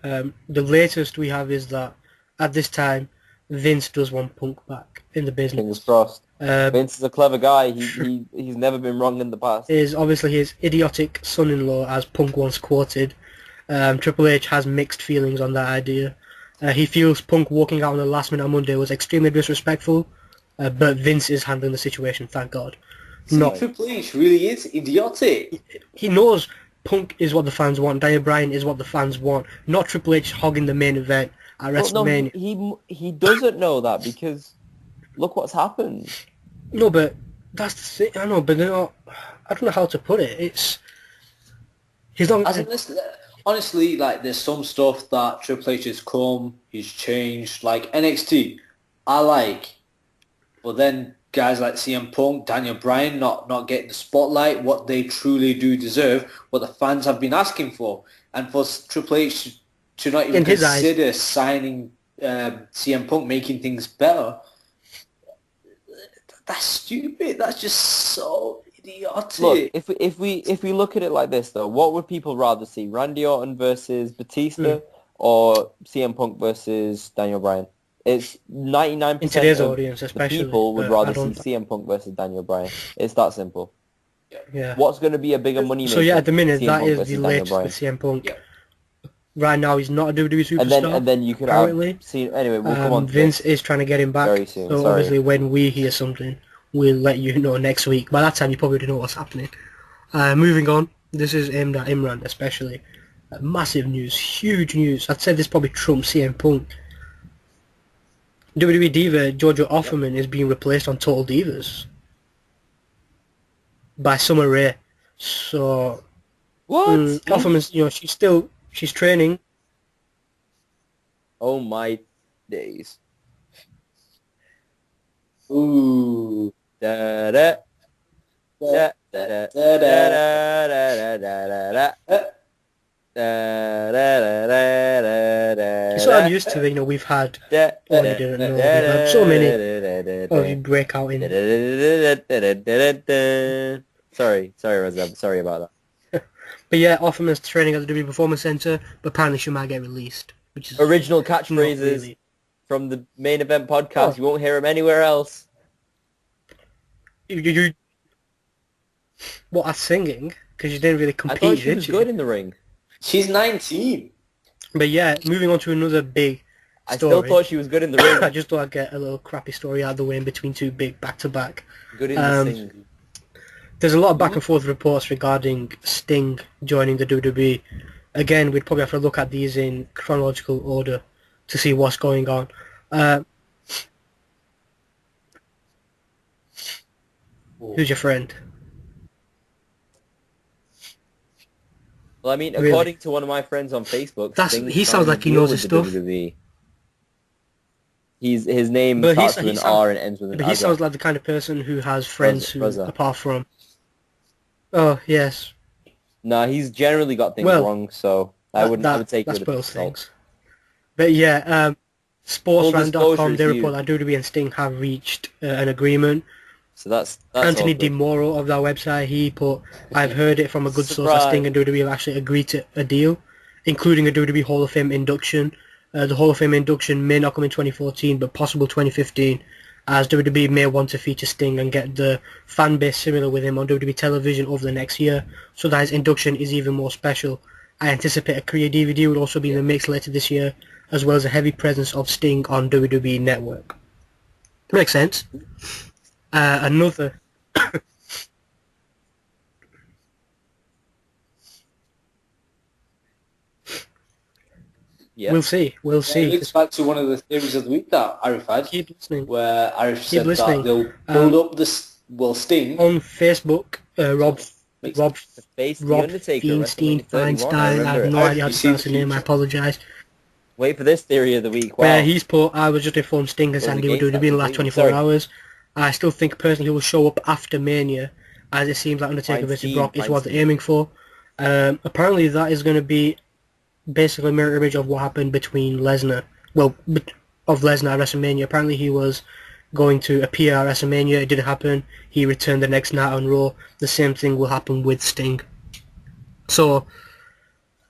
A: the latest we have is that at this time, Vince does want Punk back in the business.
D: Fingers crossed. Vince is a clever guy. He's never been wrong in the past.
A: Is obviously his idiotic son-in-law, as Punk once quoted. Triple H has mixed feelings on that idea. He feels Punk walking out on the last minute on Monday was extremely disrespectful, but Vince is handling the situation, thank God.
C: Triple H really is idiotic.
A: He knows Punk is what the fans want, Daniel Bryan is what the fans want, not Triple H hogging the main event at WrestleMania.
D: No, he doesn't know that because look what's happened.
A: No, but that's the thing. I know, but they're not. I don't know how to put it. He's not.
C: Honestly, like there's some stuff that Triple H has he's changed. Like NXT, I like, but then guys like CM Punk, Daniel Bryan, not getting the spotlight, what they truly do deserve, what the fans have been asking for, and for Triple H to not even consider signing CM Punk, making things better. That's stupid. That's just so idiotic.
D: Look, if we look at it like this though, what would people rather see? Randy Orton versus Batista or CM Punk versus Daniel Bryan? It's 99%
A: in today's
D: of
A: audience, especially,
D: the people would rather see CM Punk versus Daniel Bryan. It's that simple.
A: Yeah.
D: What's going to be a bigger money maker?
A: So yeah, at the minute
D: CM
A: that
D: Punk
A: is
D: versus
A: the
D: Daniel
A: latest
D: Bryan.
A: with CM Punk.
C: Yeah.
A: Right now he's not a WWE superstar.
D: And then you could
A: currently.
D: Anyway, we'll come on to
A: Vince
D: this
A: is trying to get him back.
D: very soon.
A: So obviously when we hear something, we'll let you know next week. By that time you probably already know what's happening. Moving on, this is aimed at Imran especially. Massive news, huge news. I'd say this probably trumps CM Punk. WWE Diva Jojo Offerman is being replaced on Total Divas by Summer Rae. So
D: What?
A: Offerman's, she's training.
D: Oh my days.
C: Ooh.
D: Da da da da da da da da da da.
A: It's what I'm used to. We've had. You didn't know. We've had so many of you break out in.
D: Sorry, Razab. Sorry about that.
A: But yeah, Offerman's training at the WWE Performance Center, but apparently she might get released. Which is
D: Original catchphrases
A: really
D: from the main event podcast. You won't hear them anywhere else.
A: You What, at singing? Because you didn't really
D: I
A: compete,
D: thought she
A: did
D: was
A: you?
D: good in the ring.
C: She's 19.
A: But yeah, moving on to another big
D: I
A: story.
D: still thought she was good in the
A: I
D: ring.
A: just thought I'd get a little crappy story out of the way in between two big back-to-back.
D: Good in the sing.
A: There's a lot of back and forth reports regarding Sting joining the WWE. Again, we'd probably have to look at these in chronological order to see what's going on. Who's your friend?
D: Well, I mean,
A: Really?
D: according to one of my friends on Facebook, Sting's
A: He sounds
D: signed a
A: like he
D: deal
A: knows
D: with
A: his
D: the
A: stuff.
D: WWE. His name
A: But
D: starts with an R and ends with an
A: But he
D: Azza.
A: sounds like the kind of person who has friends who,
D: Razza.
A: apart from... Oh, yes.
D: No, he's generally got things
A: Well,
D: wrong, so I would take it
A: that
D: with a pinch of
A: spoils
D: salt.
A: things. But yeah,
D: Full disclosure
A: SportsRant.com,
D: is
A: they
D: huge.
A: report that WWE and Sting have reached an agreement.
D: So that's
A: Anthony
D: all good.
A: DeMoro of that website, he put, I've heard it from a good source that
D: Surprise.
A: Sting and WWE have actually agreed to a deal, including a WWE Hall of Fame induction. The Hall of Fame induction may not come in 2014, but possible 2015, as WWE may want to feature Sting and get the fan base similar with him on WWE television over the next year, so that his induction is even more special. I anticipate a Korea DVD will also be in the mix later this year, as well as a heavy presence of Sting on WWE Network. Makes sense. Another...
D: Yeah.
A: We'll see. We'll
C: It
A: see.
C: links back to one of the theories of the week that Arif had,
A: Keep listening.
C: where Arif said
A: listening.
C: that they'll build up this, Sting.
A: On Facebook, Rob
D: The face, The
A: Rob
D: Undertaker,
A: Feinstein,
D: WrestleMania 31, I
A: I
D: remember
A: have
D: it.
A: no idea how to
C: You see
A: pronounce
C: the
A: the name, I
C: future.
A: apologise.
D: Wait for this theory of the week. Wow.
A: Where he's put, I was just informed Sting and
D: Goes
A: Sandy will
D: against
A: do
D: that
A: in the last
D: completely.
A: 24
D: Sorry.
A: hours. I still think personally he will show up after Mania, as it seems like Undertaker versus Brock is what they're aiming for. Apparently that is going to be basically a mirror image of what happened between Lesnar. Well, of Lesnar at WrestleMania. Apparently he was going to appear at WrestleMania. It didn't happen. He returned the next night on Raw. The same thing will happen with Sting. So,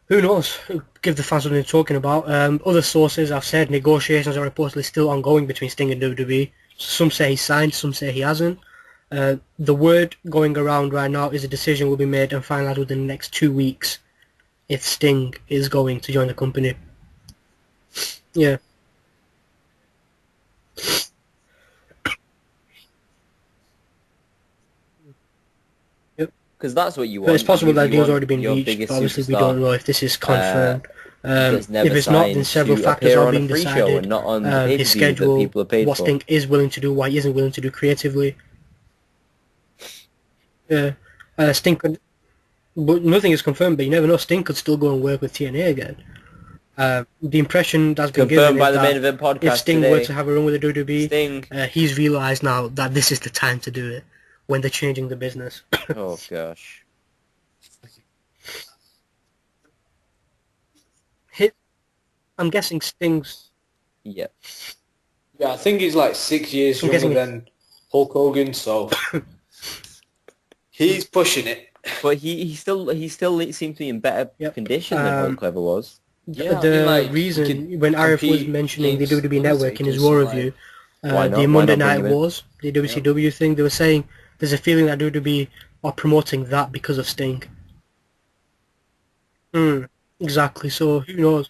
A: who knows? Give the fans something to talking about. Other sources have said negotiations are reportedly still ongoing between Sting and WWE. Some say he signed, some say he hasn't. The word going around right now is a decision will be made and finalised within the next 2 weeks if Sting is going to join the company. Yeah.
D: Because that's what you want.
A: But it's possible that
D: You
A: deal's
D: want
A: already been
D: your
A: reached,
D: biggest
A: but obviously we
D: superstar
A: don't know if this is confirmed.
D: that's never
A: If it's not, then
D: signed
A: several
D: to
A: factors
D: appear
A: are
D: on a
A: being
D: free show
A: decided.
D: and not on the
A: His
D: pay-per-view that
A: schedule,
D: people are paid
A: what
D: for.
A: Sting is willing to do, what he isn't willing to do creatively. Yeah, Sting could, but nothing is confirmed. But you never know. Sting could still go and work with TNA again. The impression that's been given
D: Confirmed by
A: is
D: the main
A: that
D: event podcast
A: if Sting
D: today.
A: were to have a run with the WWE,
D: Sting.
A: He's realised now that this is the time to do it when they're changing the business.
D: Oh gosh.
A: I'm guessing Sting's.
D: Yeah.
C: Yeah, I think he's like 6 years
A: I'm
C: younger
A: guessing-
C: than Hulk Hogan, so he's pushing it.
D: But he still seems to be in better
A: Yep.
D: condition than Hulk ever was.
C: Yeah, I
A: The
C: mean, like,
A: reason
C: he could
A: when Arif was
C: compete
A: mentioning the
C: against
A: WWE Network in his
C: Undertaker,
A: Raw
C: so,
A: review,
D: Why not?
A: the
D: Why
A: Monday
D: not bring
A: Night
D: him in?
A: Wars, the WCW thing, they were saying there's a feeling that WWE are promoting that because of Sting. Exactly. So who knows?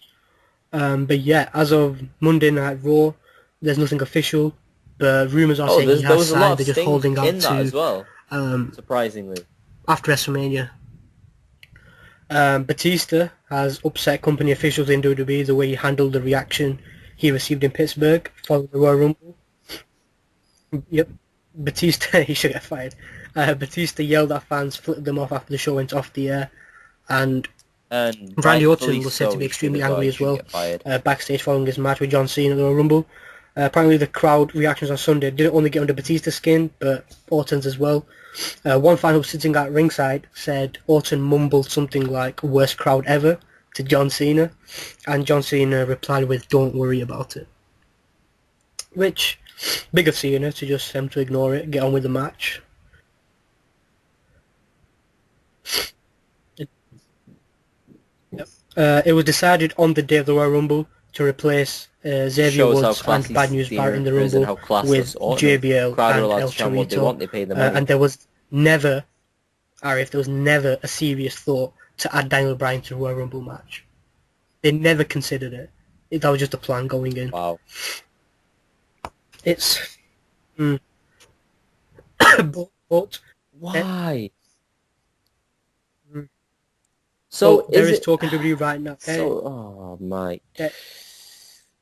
A: But yeah, as of Monday Night Raw, there's nothing official. But rumors are saying he
D: there
A: has
D: was a lot
A: signed.
D: of
A: They're just
D: Sting
A: holding out
D: in that as
A: to
D: well. Surprisingly.
A: after WrestleMania. Batista has upset company officials in WWE the way he handled the reaction he received in Pittsburgh following the Royal Rumble. Yep. Batista, he should get fired. Batista yelled at fans, flipped them off after the show went off the air, and
D: And
A: Randy
D: rightfully
A: Orton was said to
D: so,
A: be
D: he
A: extremely
D: should
A: angry as well
D: get fired.
A: backstage following his match with John Cena at the Royal Rumble. Apparently the crowd reactions on Sunday didn't only get under Batista's skin, but Orton's as well. One fan who was sitting at ringside said Orton mumbled something like "worst crowd ever" to John Cena, and John Cena replied with "don't worry about it." Which, big of Cena to just to ignore it, get on with the match. It was decided on the day of the Royal Rumble to replace Xavier
D: Shows how
A: Woods and
D: classy
A: Bad News Barrett in the
D: Steiner is and
A: Rumble
D: how classless
A: with
D: Orton is.
A: JBL
D: Crowd are
A: and
D: allowed
A: El
D: to chant what they
A: Chorito,
D: want, they pay the money.
A: and there was never Arif, there was never a serious thought to add Daniel Bryan to a Royal Rumble match. They never considered it. That was just a plan going in.
B: Wow.
A: It's... but
B: Why?
A: Mm.
B: So
A: there is
B: it...
A: talk in WWE right now.
B: Oh, Mike.
A: There-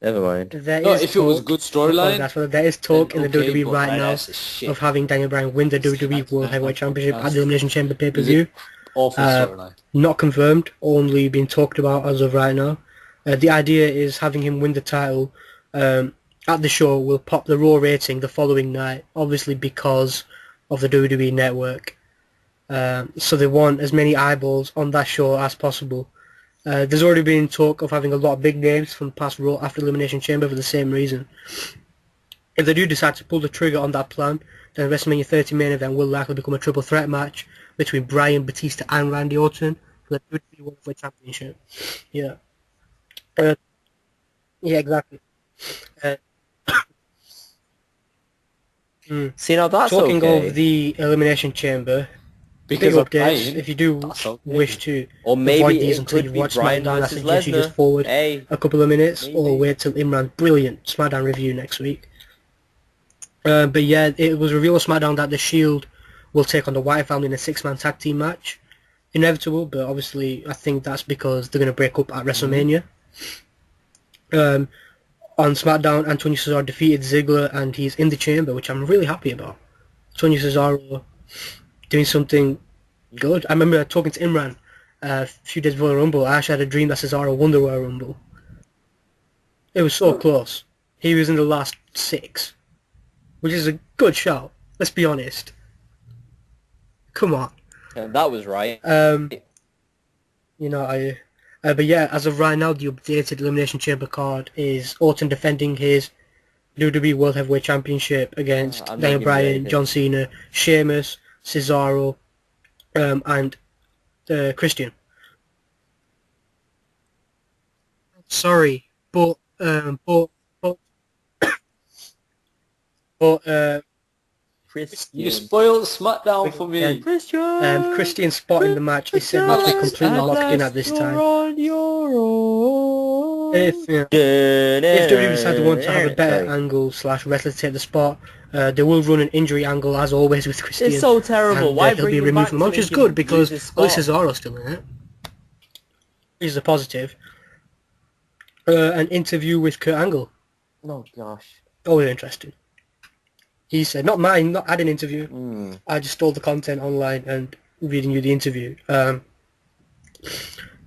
B: Never mind.
C: No, if it was a good storyline...
A: There is talk in the
C: then okay,
A: WWE
C: but
A: right now
C: that's shit.
A: of having Daniel Bryan win the WWE World Heavyweight Championship at the Elimination Chamber pay-per-view.
C: Awful storyline.
A: Not confirmed, only being talked about as of right now. The idea is having him win the title at the show will pop the Raw rating the following night, obviously because of the WWE Network. So they want as many eyeballs on that show as possible. There's already been talk of having a lot of big names from past Raw after Elimination Chamber for the same reason. If they do decide to pull the trigger on that plan, then the WrestleMania 30 main event will likely become a triple threat match between Bryan, Batista and Randy Orton for the WWE World Heavyweight Championship. Yeah. Yeah, exactly.
B: See, now that's
A: Talking
B: okay.
A: of the Elimination Chamber,
C: Because
A: big
C: of
A: updates.
C: Bryan,
A: If you do
C: that's okay.
A: wish to
B: Or maybe
A: avoid these
B: it
A: until
B: could
A: you've
B: be
A: watched
B: Bryan
A: SmackDown, I
B: versus
A: suggest you just
B: Lesnar.
A: forward
B: Hey,
A: a couple of minutes
B: maybe.
A: or wait till Imran's brilliant SmackDown review next week. But yeah, it was revealed on SmackDown that the Shield will take on the Wyatt family in a 6-man tag team match. Inevitable, but obviously I think that's because they're going to break up at WrestleMania. On SmackDown, Antonio Cesaro defeated Ziggler and he's in the chamber, which I'm really happy about. Antonio Cesaro doing something good. I remember talking to Imran a few days before the Rumble. I actually had a dream that Cesaro won the Royal Rumble. It was so close. He was in the last 6, which is a good shout. Let's be honest. Come on.
B: Yeah, that was right.
A: But yeah, as of right now, the updated Elimination Chamber card is Orton defending his WWE World Heavyweight Championship against
B: I'm not
A: Daniel
B: giving you
A: Bryan,
B: anything.
A: John Cena, Sheamus, Cesaro, and Christian. Sorry, but
B: Christian.
C: You spoiled SmackDown for me.
A: Yeah. Christian's spot in the match is said not to be completely locked in at this time.
B: On your own.
A: If WWE decide to want to have a better
B: Sorry.
A: angle / wrestler take the spot, they will run an injury angle as always with Christian.
B: It's so terrible.
A: And,
B: Why
A: he'll
B: bring
A: be
B: him
A: removed
B: back
A: from the
B: to
A: match, which is
B: make him
A: good because
B: lose his
A: at least
B: spot?
A: Cesaro's still in it. Which is a positive. An interview with Kurt Angle.
B: Oh gosh.
A: Always interesting. He said, not mine, not had an interview. I just stole the content online and reading you the interview.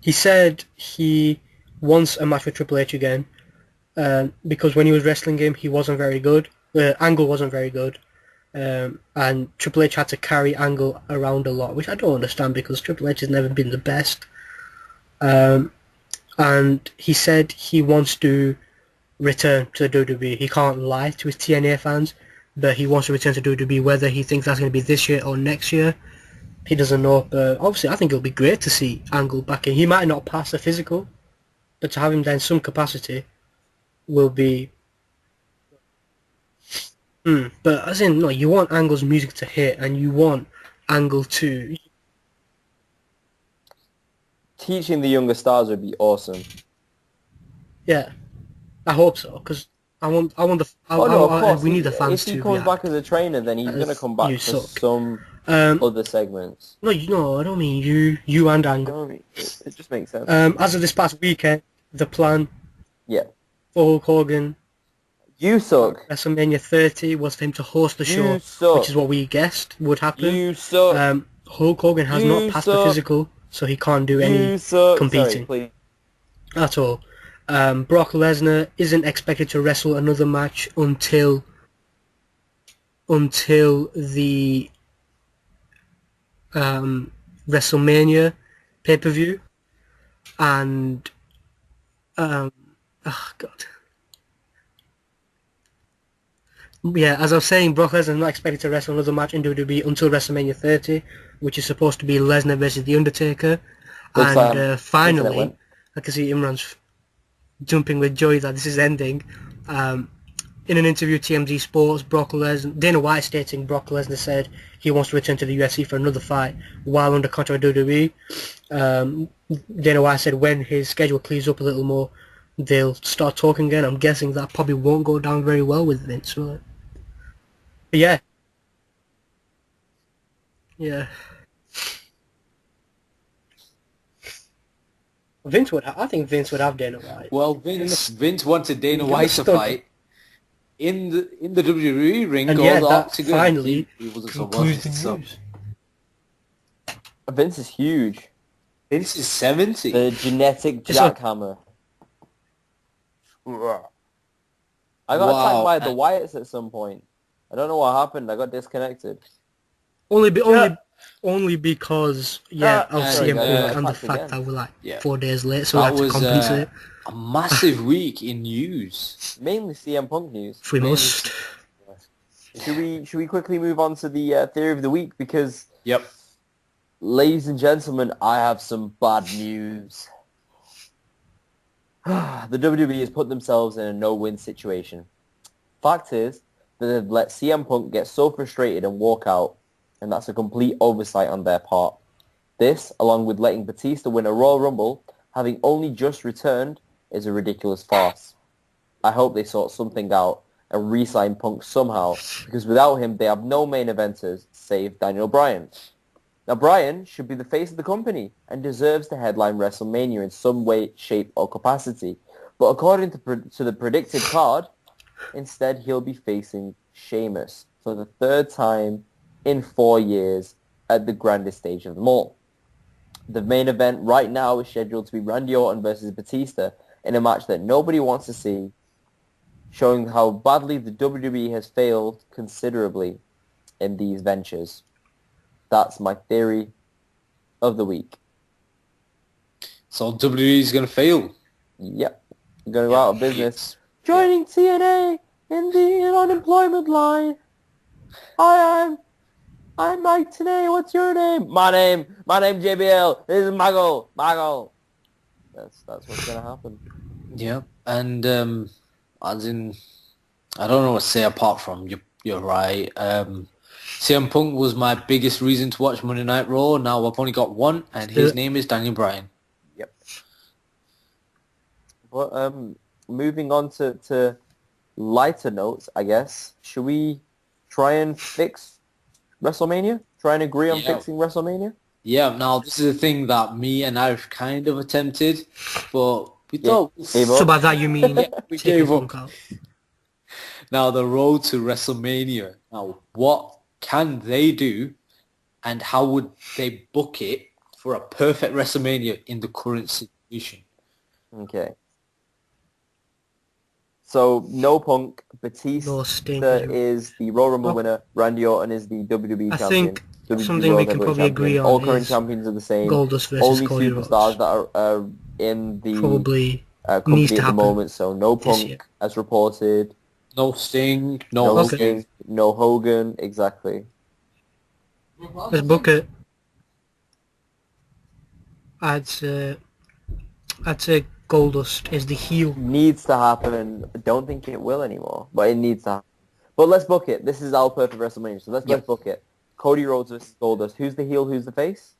A: He said he wants a match with Triple H again because when he was wrestling him, he wasn't very good. Angle wasn't very good. And Triple H had to carry Angle around a lot, which I don't understand because Triple H has never been the best. And he said he wants to return to the WWE. He can't lie to his TNA fans, but he wants to return to WWE. Whether he thinks that's going to be this year or next year, he doesn't know. But obviously, I think it'll be great to see Angle back in. He might not pass the physical, but to have him there in some capacity will be... But as in, no, you want Angle's music to hit, and you want Angle to...
D: Teaching the younger stars would be awesome.
A: Yeah, I hope so, because I want the...
D: Of course.
A: We need the fans to
D: If he comes back as a trainer, then he's going to come back
A: you
D: for
A: suck.
D: some other segments.
A: No, I don't mean you and Angle.
D: You know what I mean? It just makes sense.
A: As of this past weekend, the plan
D: Yeah.
A: for Hulk Hogan
D: You suck.
A: WrestleMania 30 was for him to host the show,
D: You suck.
A: which is what we guessed would happen.
D: You suck.
A: Hulk Hogan has
D: You
A: not passed the
D: suck.
A: physical, so he can't do any
D: You suck.
A: competing
D: Sorry, please.
A: at all. Brock Lesnar isn't expected to wrestle another match until the WrestleMania pay-per-view, and oh god. Yeah, as I was saying, Brock Lesnar is not expected to wrestle another match in WWE until WrestleMania 30, which is supposed to be Lesnar versus The Undertaker.
D: Looks
A: And
D: like
A: finally,
D: went.
A: I can see Imran's jumping with joy that this is ending. in an interview with TMZ Sports, Dana White stating Brock Lesnar said he wants to return to the UFC for another fight while under contract with WWE. Dana White said when his schedule clears up a little more, they'll start talking again. I'm guessing that probably won't go down very well with Vince. But yeah. Yeah. I think Vince would have Dana White.
C: Well, Vince wanted Dana White to fight in the WWE ring.
A: And
C: yeah,
A: that finally
C: he wasn't
A: concludes the news.
D: Vince is huge.
C: Vince is 70.
D: The genetic jackhammer. I got attacked by the Wyatts at some point. I don't know what happened. I got disconnected.
A: Only because of CM Punk and the fact that we're 4 days late, so that was a
C: massive week in news.
D: Mainly CM Punk news.
A: If we must.
D: Should we quickly move on to the theory of the week? Because ladies and gentlemen, I have some bad news. The WWE has put themselves in a no-win situation. Fact is that they've let CM Punk get so frustrated and walk out, and that's a complete oversight on their part. This, along with letting Batista win a Royal Rumble, having only just returned, is a ridiculous farce. I hope they sort something out and re-sign Punk somehow, because without him, they have no main eventers, save Daniel Bryan. Now, Bryan should be the face of the company and deserves to headline WrestleMania in some way, shape, or capacity. But according to the predicted card, instead he'll be facing Sheamus for the third time in 4 years at the grandest stage of them all. The main event right now is scheduled to be Randy Orton versus Batista in a match that nobody wants to see, showing how badly the WWE has failed considerably in these ventures. That's my theory of the week.
C: So WWE is going to fail?
D: Yep. Going to go out of business. Joining TNA in the unemployment line. I'm Mike Tenay. What's your name? My name JBL. This is Maggle. That's what's going to happen.
C: Yeah. And as in, I don't know what to say apart from you're right. CM Punk was my biggest reason to watch Monday Night Raw. Now I've only got one, and his name is Daniel Bryan.
D: Yep. Well, moving on to lighter notes, I guess. Should we try and fix WrestleMania? Try and agree on fixing WrestleMania?
C: Yeah, now this is a thing that me and I've kind of attempted, but we thought...
A: So by that you mean
C: we gave up. Now, the road to WrestleMania. Now, what can they do, and how would they book it for a perfect WrestleMania in the current situation?
D: Okay. So, no Punk, Batista
A: no Sting,
D: is the Royal Rumble winner, Randy Orton is the WWE champion.
A: I think
D: WWE
A: something we can probably agree on
D: all current champions are the same.
A: Goldust versus
D: Only
A: Cody
D: superstars
A: Rhodes.
D: that are in the
A: probably
D: company
A: needs to
D: at the
A: happen
D: moment. So, no Punk, as reported.
C: No Sting,
D: no Sting, no Hogan, exactly.
A: Let's book it. I'd say Goldust is the heel.
D: Needs to happen. I don't think it will anymore, but it needs to happen. But let's book it. This is our perfect WrestleMania, so let's book it. Cody Rhodes versus Goldust. Who's the heel? Who's the face?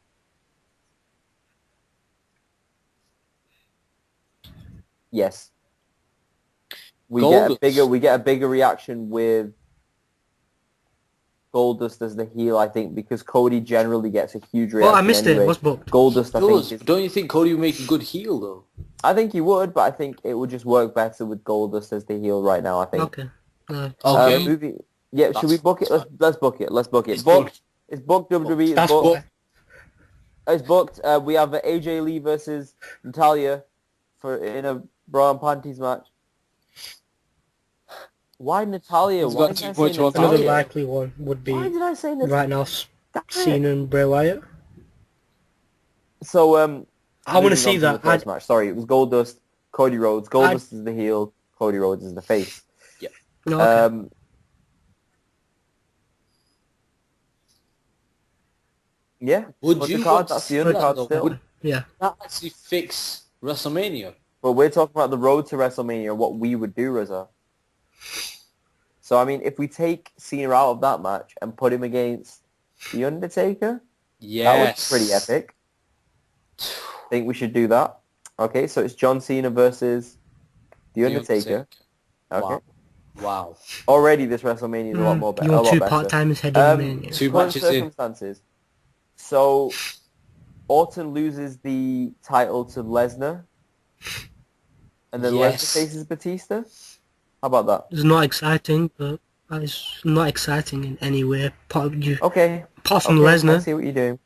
D: Yes. We get a bigger reaction with Goldust as the heel, I think, because Cody generally gets a huge reaction.
A: Oh, I missed
D: anyway.
A: it. What's booked?
D: Goldust, I think.
C: Don't you think Cody would make a good heel, though?
D: I think he would, but I think it would just work better with Goldust as the heel right now, I think.
A: Okay.
C: Okay.
D: Should we book it? Let's book it. Let's book it. It's booked, WWE.
A: That's booked.
D: It's booked. We have AJ Lee versus Natalia in a bra and panties match. Why Natalia? Why did I say Natalia?
A: Another likely one would be
D: Why did I say Natalia?
A: right now Cena and Bray Wyatt.
D: So
A: I want to see that.
D: First match. Sorry, it was Goldust, Cody Rhodes. Goldust is the heel. Cody Rhodes is the face.
C: Yeah.
A: No, okay.
D: Yeah.
C: Would you?
D: That's the undercard still.
C: Would that actually fix WrestleMania?
D: But we're talking about the road to WrestleMania, what we would do, Reza. So, I mean, if we take Cena out of that match and put him against The Undertaker, that would be pretty
C: Yes.
D: epic. I think we should do that. Okay, so it's John Cena versus The Undertaker. Okay.
C: Wow.
D: Already this WrestleMania is a lot more better.
A: You
D: A
A: want
D: lot
A: two
D: better.
A: part-timers heading Mania.
C: Two
D: Current
C: matches in.
D: circumstances. So, Orton loses the title to Lesnar. And then
C: Yes.
D: Lesnar faces Batista. How about that?
A: It's not exciting, but it's not exciting in any way. Apart
D: Okay.
A: from
D: I
A: Lesnar.
D: see what you're doing.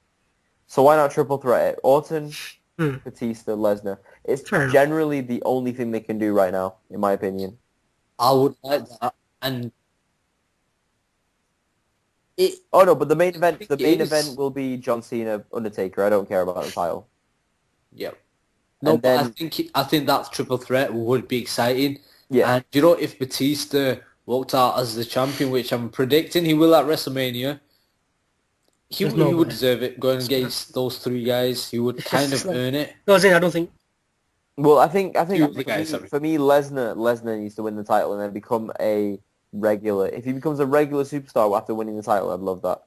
D: So why not triple threat it? Orton,
A: Hmm.
D: Batista, Lesnar. It's
A: Fair enough.
D: generally the only thing they can do right now, in my opinion.
C: I would like that. And
D: Oh no, but the main event
C: it is.
D: will be John Cena, Undertaker. I don't care about the title.
C: Yep. No,
D: And
C: but
D: then-
C: I think that triple threat would be exciting.
D: Yeah.
C: And you know, if Batista walked out as the champion, which I'm predicting he will at WrestleMania, he
A: There's no
C: would
A: way.
C: deserve it. Going against those three guys, he would kind of earn it.
A: No, I don't think.
D: Well, I think
C: Two of the guys,
D: for me, Lesnar needs to win the title and then become a regular. If he becomes a regular superstar after winning the title, I'd love that.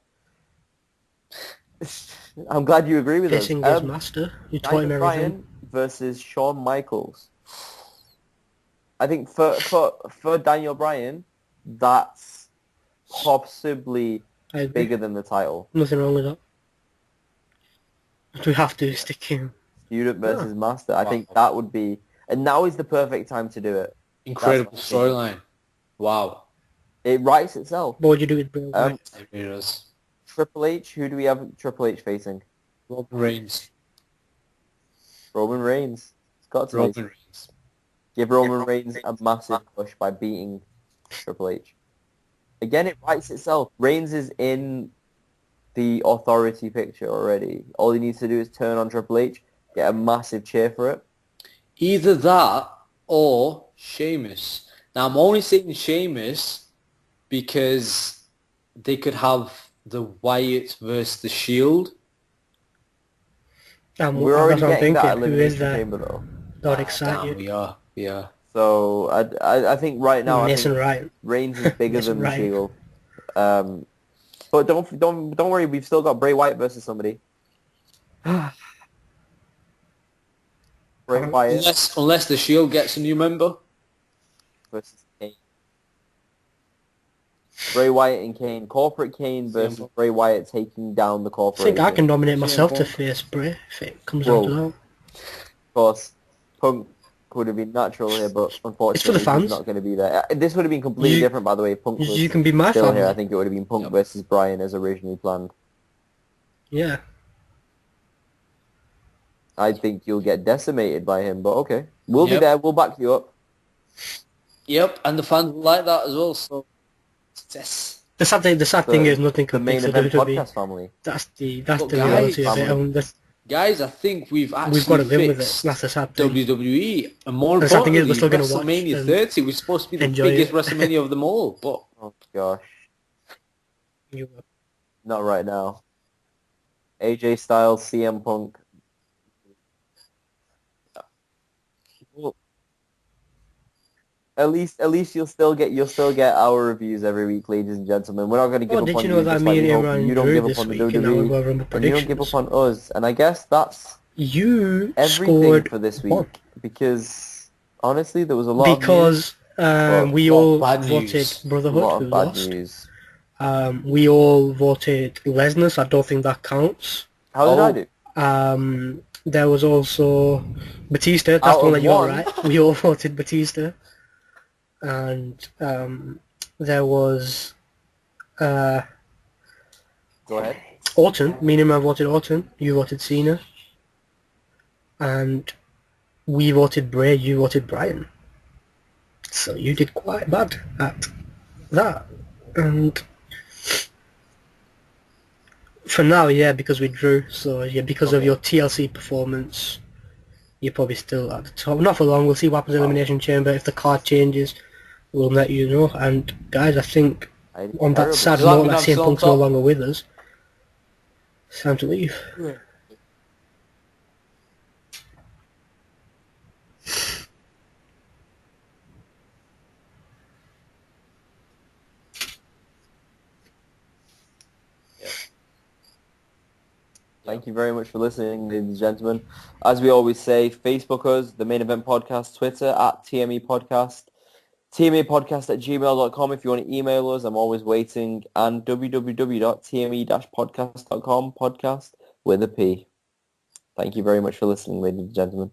D: I'm glad you agree with us.
A: Pissing his master. You taught him
D: Daniel
A: everything.
D: Bryan versus Shawn Michaels. I think for Daniel Bryan, that's possibly
A: I agree.
D: bigger than the title.
A: Nothing wrong with that. We have to stick him.
D: Student versus Master. I think that would be... And now is the perfect time to do it.
C: Incredible
D: That's what I think.
C: storyline. Wow.
D: It writes itself.
A: What would you do with Bray Wyatt?
C: It really does.
D: Triple H, who do we have Triple H facing?
C: Roman Reigns.
D: Roman Reigns. It's got to
C: Roman
D: be.
C: Reigns.
D: Give Roman Reigns a massive push by beating Triple H. Again, it writes itself. Reigns is in the authority picture already. All he needs to do is turn on Triple H, get a massive cheer for it.
C: Either that or Sheamus. Now, I'm only saying Sheamus because they could have the Wyatt versus the Shield.
D: We're already
A: that's what I'm
D: getting that
A: thinking. Who is
D: Elimination
A: that?
D: Chamber, though.
A: That would excite you.
C: We are.
D: So I think right now
A: Mason Ryan.
D: Reigns is bigger
A: Mason
D: than the
A: Ryan.
D: Shield. But don't worry, we've still got Bray Wyatt versus somebody. Bray Wyatt
C: Unless the Shield gets a new member.
D: versus Kane. Bray Wyatt and Kane. Corporate Kane versus
C: Simple.
D: Bray Wyatt taking down the
A: I
D: corporation.
A: think I can nominate myself to
C: Punk.
A: face Bray if it comes down to that.
D: Of course, Punk would have been natural here, but unfortunately
A: fans.
D: he's not going to be there. This would have been completely
A: You-
D: different, by the way, if Punk was
A: You can be my
D: still
A: fan.
D: here. I think it would have been Punk
C: Yep.
D: versus Bryan as originally planned.
A: Yeah.
D: I think you'll get decimated by him, but okay. We'll be
C: Yep.
D: there. We'll back you up.
C: Yep, and the fans will like that as well. So, success.
A: The sad thing is nothing
D: The
A: competes
D: main
A: with
D: event
A: WWE.
D: podcast family.
A: That's the
C: Look,
A: reality
D: guys,
A: of it.
C: Guys, I think we've actually
A: We've got to live with it.
C: fixed
A: That's the sad thing.
C: WWE, and more
A: The sad thing
C: importantly,
A: is we're still gonna watch
C: WrestleMania
A: and
C: 30 was supposed to be the
A: enjoy
C: biggest
A: it.
C: WrestleMania of them all, but
D: Oh gosh,
A: You-
D: not right now. AJ Styles, CM Punk. Well, at least you'll still get our reviews every week, ladies and gentlemen. We're not going to give
A: Oh,
D: up
A: did
D: on
A: you know that
D: just
A: me
D: like
A: and
D: we hope
A: Imran
D: you don't
A: drew
D: give
A: this
D: up on the
A: week and now we're
D: WWE,
A: going over
D: and you don't give
A: predictions?
D: up on us. And I guess that's
A: You
D: everything
A: scored
D: for this
A: one.
D: week because honestly, there was a lot of news,
A: Because we
C: lot of
A: all
C: bad
A: voted
C: news.
D: a
A: Brotherhood,
D: lot
A: who
D: of bad
A: lost.
D: news.
A: We all voted Lesnar, so I don't think that counts.
D: How did I
C: Oh.
D: do?
A: There was also Batista. That's
D: Out
A: the one
D: of
A: that you got
D: one?
A: right. We all voted Batista. And there was
D: Go ahead.
A: Orton. Me and him voted Orton. You voted Cena. And we voted Bray. You voted Bryan. So you did quite bad at that. And for now, yeah, because we drew. So yeah, because of your TLC performance, you're probably still at the top. Not for long. We'll see what happens in Elimination Chamber. If the card changes, we'll let you know. And guys, I think
D: I did
A: on that
D: terrible.
A: sad
C: Does that
A: note
C: mean
A: that
C: I'm
A: CM
C: still on
A: Punk's no
C: top?
A: longer with us, it's time to leave.
D: Thank you very much for listening, ladies and gentlemen. As we always say, Facebook us, the Main Event Podcast, Twitter at TME Podcast, tmepodcast@gmail.com if you want to email us. I'm always waiting. And www.tme-podcast.com, podcast with a P. Thank you very much for listening, ladies and gentlemen.